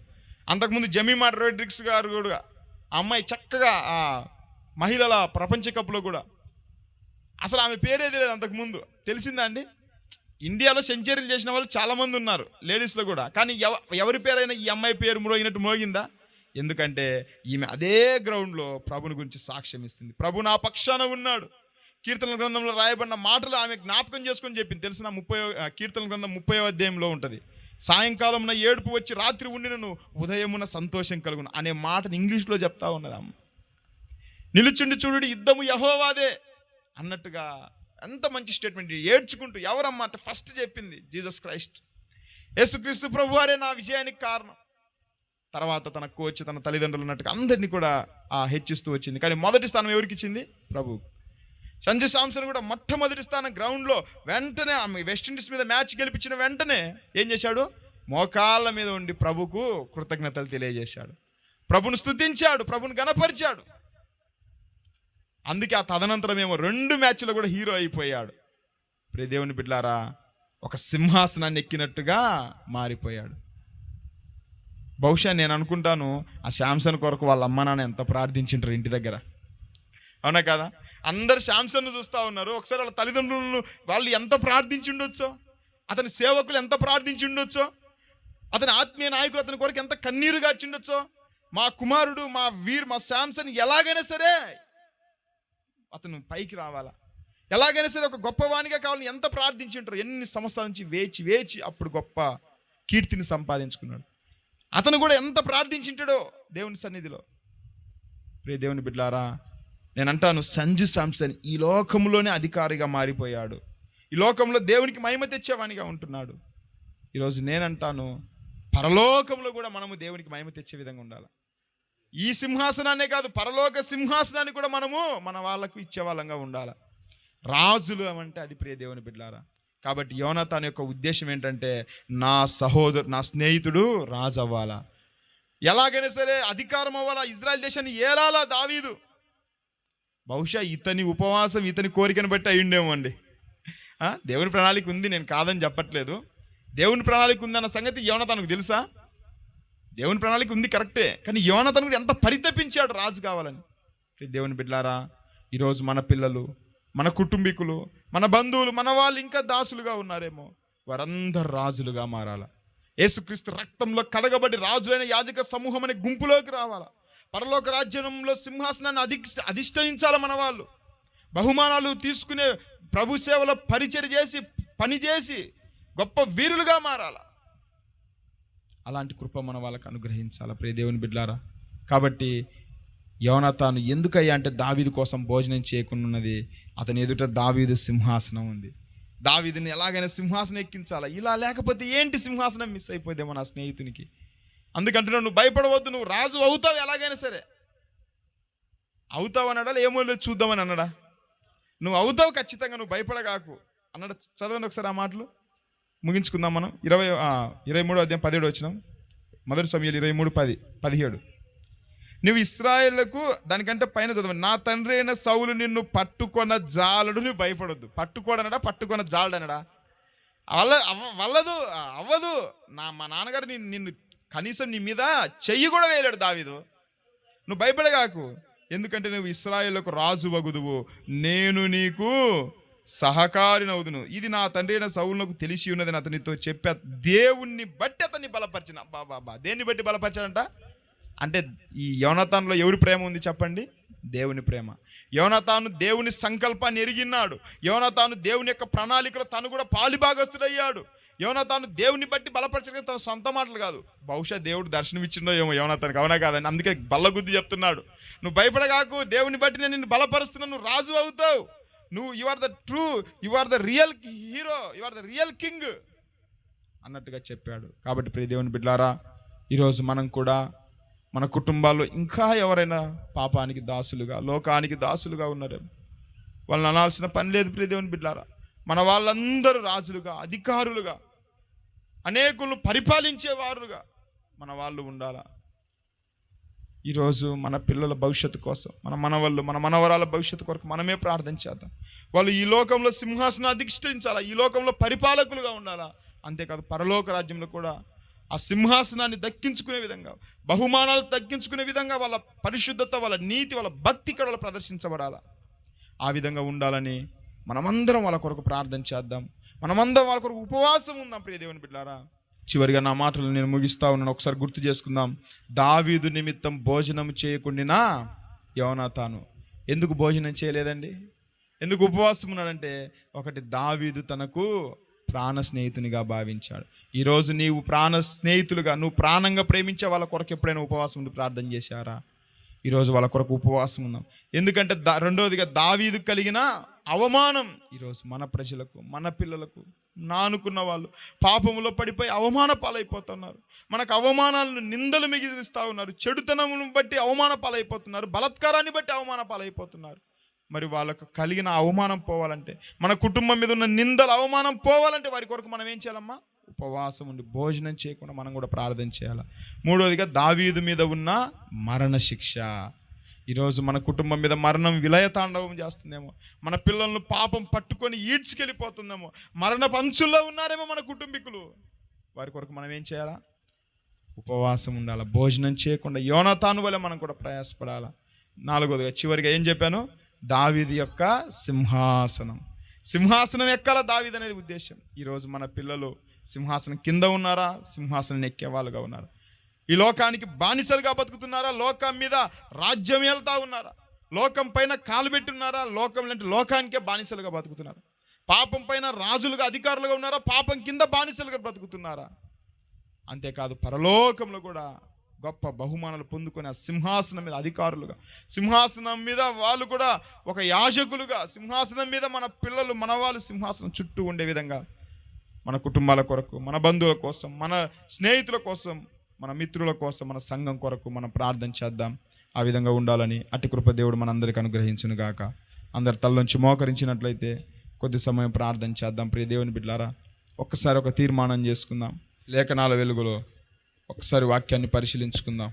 అంతకుముందు జెమిమా రోడ్రిగ్స్ గారు కూడా, ఆ అమ్మాయి చక్కగా ఆ మహిళల ప్రపంచ కప్లో కూడా అసలు ఆమె పేరేది లేదు అంతకుముందు, తెలిసిందా అండి? ఇండియాలో సెంచరీలు చేసిన వాళ్ళు చాలామంది ఉన్నారు లేడీస్లో కూడా, కానీ ఎవరి పేరైనా ఈ అమ్మాయి పేరు మ్రోగినట్టు మోగిందా? ఎందుకంటే ఈమె అదే గ్రౌండ్లో ప్రభుని గురించి సాక్ష్యం ఇస్తుంది. ప్రభు నా పక్షాన ఉన్నాడు, కీర్తనల గ్రంథంలో రాయబడిన మాటలు ఆమె జ్ఞాపకం చేసుకొని చెప్పింది. తెలిసిన కీర్తనల గ్రంథం 30వ అధ్యాయంలో ఉంటుంది, సాయంకాలమున ఏడుపు వచ్చి రాత్రి ఉండినను ఉదయమున సంతోషం కలుగును అనే మాటను ఇంగ్లీష్లో చెప్తా ఉన్నది అమ్మ. నిలుచుండి చూడు యుద్ధము యెహోవాదే అన్నట్టుగా ఎంత మంచి స్టేట్మెంట్. ఏడ్చుకుంటూ ఎవరమ్మా అంటే ఫస్ట్ చెప్పింది జీసస్ క్రైస్ట్, యేసుక్రీస్తు ప్రభు వారే నా విజయానికి కారణం. తర్వాత తన కోచ్, తన తల్లిదండ్రులు ఉన్నట్టుగా అందరినీ కూడా హెచ్చిస్తూ వచ్చింది. కానీ మొదటి స్థానం ఎవరికి ఇచ్చింది? ప్రభువుకు. సంజు శాంసన్ కూడా మొట్టమొదటి స్థానం గ్రౌండ్లో వెంటనే ఆమె వెస్టిండీస్ మీద మ్యాచ్ గెలిపించిన వెంటనే ఏం చేశాడు, మోకాళ్ళ మీద ఉండి ప్రభుకు కృతజ్ఞతలు తెలియజేశాడు, ప్రభును స్తుతించాడు, ప్రభును గణపరిచాడు. అందుకే ఆ తదనంతరం ఏమో 2 మ్యాచ్లో కూడా హీరో అయిపోయాడు. ప్రియ దేవుని బిడ్డలారా, ఒక సింహాసనాన్ని ఎక్కినట్టుగా మారిపోయాడు. బహుశా నేను అనుకుంటాను ఆ శాంసన్ కొరకు వాళ్ళ అమ్మ నాన్న ఎంత ప్రార్థించింటారు ఇంటి దగ్గర, అవునా కదా? అందరు శాంసన్ను చూస్తూ ఉన్నారు, ఒకసారి వాళ్ళ తల్లిదండ్రులను వాళ్ళు ఎంత ప్రార్థించి ఉండొచ్చో, అతని సేవకులు ఎంత ప్రార్థించి ఉండొచ్చో, అతని ఆత్మీయ నాయకులు అతని కొరకు ఎంత కన్నీరు గార్చిండొచ్చో. మా కుమారుడు, మా శాంసన్ ఎలాగైనా సరే అతను పైకి రావాలా, ఎలాగైనా సరే ఒక గొప్పవానిగా కావాలని ఎంత ప్రార్థించుంటారు. ఎన్ని సంవత్సరాల నుంచి వేచి అప్పుడు గొప్ప కీర్తిని సంపాదించుకున్నాడు. అతను కూడా ఎంత ప్రార్థించుంటాడో దేవుని సన్నిధిలో. ప్రియ దేవుని బిడ్డలారా, నేను అంటాను సంజు శాంసన్ ఈ లోకంలోనే అధికారిగా మారిపోయాడు, ఈ లోకంలో దేవునికి మహిమ తెచ్చేవానిగా ఉంటున్నాడు. ఈరోజు నేనంటాను పరలోకంలో కూడా మనము దేవునికి మహిమ తెచ్చే విధంగా ఉండాలి. ఈ సింహాసనాన్నే కాదు, పరలోక సింహాసనాన్ని కూడా మనము మన వాళ్ళకు ఇచ్చే వాళ్ళంగా ఉండాలి. రాజులు అంటే అది ప్రియ దేవుని బిడ్డలారా. కాబట్టి యోనాతాను యొక్క ఉద్దేశం ఏంటంటే నా స్నేహితుడు రాజు అవ్వాలా, ఎలాగైనా సరే అధికారం అవ్వాలా, ఇజ్రాయెల్ దేశాన్ని ఏలాలా దావీదు. బహుశా ఇతని ఉపవాసం ఇతని కోరికను బట్టి అయ్యుండేమో అండి. దేవుని ప్రణాళిక ఉంది, నేను కాదని చెప్పట్లేదు. దేవుని ప్రణాళిక ఉందన్న సంగతి యోనాతానుకు తెలుసా? దేవుని ప్రణాళిక ఉంది కరెక్టే, కానీ యోనాతాను కూడా ఎంత పరితపించాడు రాజు కావాలని. దేవుని బిడ్డలారా, ఈరోజు మన పిల్లలు, మన కుటుంబీకులు, మన బంధువులు, మన వాళ్ళు ఇంకా దాసులుగా ఉన్నారేమో, వారందరూ రాజులుగా మారాల. యేసుక్రీస్తు రక్తంలో కడగబడి రాజులైన యాజక సమూహం అనే గుంపులోకి రావాలా. పరలోక రాజ్యంలో సింహాసనాన్ని అధిష్ఠించాల మన వాళ్ళు. బహుమానాలు తీసుకునే ప్రభు సేవలో పరిచర్య చేసి పనిచేసి గొప్ప వీరులుగా మారాల. అలాంటి కృప మన వాళ్ళకు అనుగ్రహించాల ప్రియ దేవుని బిడ్డలారా. కాబట్టి యోనాతాను ఎందుకయ్యా అంటే దావీదు కోసం భోజనం చేయకున్నది, అతని ఎదుట దావీదు సింహాసనం ఉంది. దావీదుని ఎలాగైనా సింహాసనం ఎక్కించాలా, ఇలా లేకపోతే ఏంటి సింహాసనం మిస్ అయిపోదేమో నా స్నేహితునికి. అందుకంటున్నావు నువ్వు భయపడవద్దు, నువ్వు రాజు అవుతావు, ఎలాగైనా సరే అవుతావు అన్నాడా, ఏమో లేదు చూద్దామని అన్నాడా? నువ్వు అవుతావు ఖచ్చితంగా, నువ్వు భయపడగాకు అన్నాడు. చదవండి ఒకసారి ఆ మాటలు, ముగించుకుందాం మనం. 23వ అధ్యాయం 17 వచ్చినాం. మొదటి సమయాలు 23:17. నువ్వు ఇశ్రాయేలుకు, దానికంటే పైన చదవండి, నా తండ్రి అయిన సౌలు నిన్ను పట్టుకొన జాలడు, నువ్వు భయపడొద్దు. పట్టుకోడనడా, పట్టుకొన జాలడనడా? అవ్వదు. మా నాన్నగారు నిన్ను కనీసం నీ మీద చెయ్యి కూడా వేయలేడు దావీదు. నువ్వు భయపడగాకు, ఎందుకంటే నువ్వు ఇశ్రాయేలుకు రాజు వగుదువు, నేను నీకు సహకారినవుదును. ఇది నా తండ్రి అయిన సౌలునకు తెలిసి ఉన్నదని అతనితో చెప్పా. దేవుణ్ణి బట్టి అతన్ని బలపరిచిన. బాబా దేన్ని బట్టి బలపరిచాడంట అంటే, ఈ యోనాతానులో ఎవరి ప్రేమ ఉంది చెప్పండి? దేవుని ప్రేమ. యోనాతాను దేవుని సంకల్పాన్ని ఎరిగినాడు. యోనాతాను దేవుని యొక్క ప్రణాళికలో తను కూడా పాలిభాగస్తుడయ్యాడు. యోనాతాను దేవుని బట్టి బలపరచడం తన సొంత మాటలు కాదు, బహుశా దేవుడు దర్శనం ఇచ్చిండో ఏమో యోనాతానికి, అవునా కాదని. అందుకే బల్లగుద్ది చెప్తున్నాడు, నువ్వు భయపడగాకు, దేవుని బట్టి నేను నిన్ను బలపరుస్తున్నాను, నువ్వు రాజు అవుతావు, you are the real hero, you are the real king అన్నట్టుగా చెప్పాడు. కాబట్టి ప్రియ దేవుని బిడ్డలారా, ఈరోజు మనం కూడా మన కుటుంబాల్లో ఇంకా ఎవరైనా పాపానికి దాసులుగా, లోకానికి దాసులుగా ఉన్నారేమో, వాళ్ళని అనాల్సిన పని లేదు. ప్రియ దేవుని బిడ్డలారా, మన వాళ్ళందరూ రాజులుగా, అధికారులుగా, అనేకులను పరిపాలించేవారుగా మన వాళ్ళు ఉండాలా. ఈరోజు మన పిల్లల భవిష్యత్తు కోసం, మన మనవళ్ళు, మన మనవరాల భవిష్యత్తు కొరకు మనమే ప్రార్థన చేద్దాం. వాళ్ళు ఈ లోకంలో సింహాసనం అధిష్ఠించాలా, ఈ లోకంలో పరిపాలకులుగా ఉండాలా. అంతేకాదు పరలోక రాజ్యంలో కూడా ఆ సింహాసనాన్ని దక్కించుకునే విధంగా, బహుమానాలు దక్కించుకునే విధంగా వాళ్ళ పరిశుద్ధత, వాళ్ళ నీతి, వాళ్ళ భక్తి ఇక్కడ ప్రదర్శించబడాలా. ఆ విధంగా ఉండాలని మనమందరం వాళ్ళ కొరకు ప్రార్థన చేద్దాం. మనమందరం వాళ్ళ కొరకు ఉపవాసం ఉందాం. ప్రియ దేవుని బిడ్డలారా, చివరిగా నా మాటలు నేను ముగిస్తా ఉన్నాను. ఒకసారి గుర్తు చేసుకుందాం. దావీదు నిమిత్తం భోజనం చేయకుండా యోనాతాను ఎందుకు భోజనం చేయలేదండి? ఎందుకు ఉపవాసం ఉన్నాడంటే, ఒకటి, దావీదు తనకు ప్రాణ స్నేహితునిగా భావించాడు. ఈరోజు నీవు ప్రాణ స్నేహితులుగా, నువ్వు ప్రాణంగా ప్రేమించే వాళ్ళ కొరకు ఎప్పుడైనా ఉపవాసం ఉండి ప్రార్థన చేశారా? ఈరోజు వాళ్ళ కొరకు ఉపవాసం ఉన్నాం. ఎందుకంటే రెండవదిగా, దావీదు కలిగిన అవమానం ఈరోజు మన ప్రజలకు, మన పిల్లలకు, నానుకున్న వాళ్ళు పాపములో పడిపోయి అవమాన పాలైపోతున్నారు. మనకు అవమానాలను, నిందలు మిగిలిస్తూ ఉన్నారు. చెడుతనమును బట్టి అవమాన పాలైపోతున్నారు. బలాత్కారాన్ని బట్టి అవమాన పాలైపోతున్నారు. మరి వాళ్ళకు కలిగిన అవమానం పోవాలంటే, మన కుటుంబం మీద ఉన్న నిందల అవమానం పోవాలంటే వారి కొరకు మనం ఏం చేయాలమ్మా? ఉపవాసం ఉండి భోజనం చేయకుండా మనం కూడా ప్రార్థన చేయాలి. మూడవదిగా, దావీదు మీద ఉన్న మరణ శిక్ష ఈరోజు మన కుటుంబం మీద మరణం విలయతాండవం చేస్తుందేమో, మన పిల్లలను పాపం పట్టుకొని ఈడ్చుకెళ్ళిపోతుందేమో, మరణ పంచుల్లో ఉన్నారేమో మన కుటుంబీకులు. వారి కొరకు మనం ఏం చేయాలా? ఉపవాసం ఉండాలి, భోజనం చేయకుండా యోనాతాను వలె మనం కూడా ప్రయాసపడాలా. నాలుగోదిగా, చివరిగా ఏం చెప్పాను? దావీదు యొక్క సింహాసనం ఎక్కాల దావీదు అనేది ఉద్దేశం. ఈరోజు మన పిల్లలు సింహాసనం కింద ఉన్నారా, సింహాసనం ఎక్కే వాళ్ళుగా ఉన్నారా? ఈ లోకానికి బానిసలుగా బతుకుతున్నారా, లోకం మీద రాజ్యం వెళ్తా ఉన్నారా, లోకం పైన కాలు పెట్టున్నారా, లోకానికే బానిసలుగా బతుకుతున్నారా? పాపం పైన రాజులుగా, అధికారులుగా ఉన్నారా, పాపం కింద బానిసలుగా బ్రతుకుతున్నారా? అంతేకాదు పరలోకంలో కూడా గొప్ప బహుమానాలు పొందుకొని ఆ సింహాసనం మీద అధికారులుగా, సింహాసనం మీద వాళ్ళు కూడా ఒక యాజకులుగా, సింహాసనం మీద మన పిల్లలు, మన వాళ్ళు సింహాసనం చుట్టూ ఉండే విధంగా మన కుటుంబాల కొరకు, మన బంధువుల కోసం, మన స్నేహితుల కోసం, మన మిత్రుల కోసం, మన సంఘం కొరకు మనం ప్రార్థన చేద్దాం. ఆ విధంగా ఉండాలని అట్టి కృప దేవుడు మనందరికీ అనుగ్రహించును గాక. అందరి తలలోంచి మోకరించినట్లయితే కొద్ది సమయం ప్రార్థన చేద్దాం. ప్రియ దేవుని బిడ్డలారా, ఒక్కసారి ఒక తీర్మానం చేసుకుందాం. లేఖనాల వెలుగులో ఒకసారి వాక్యాన్ని పరిశీలించుకుందాం.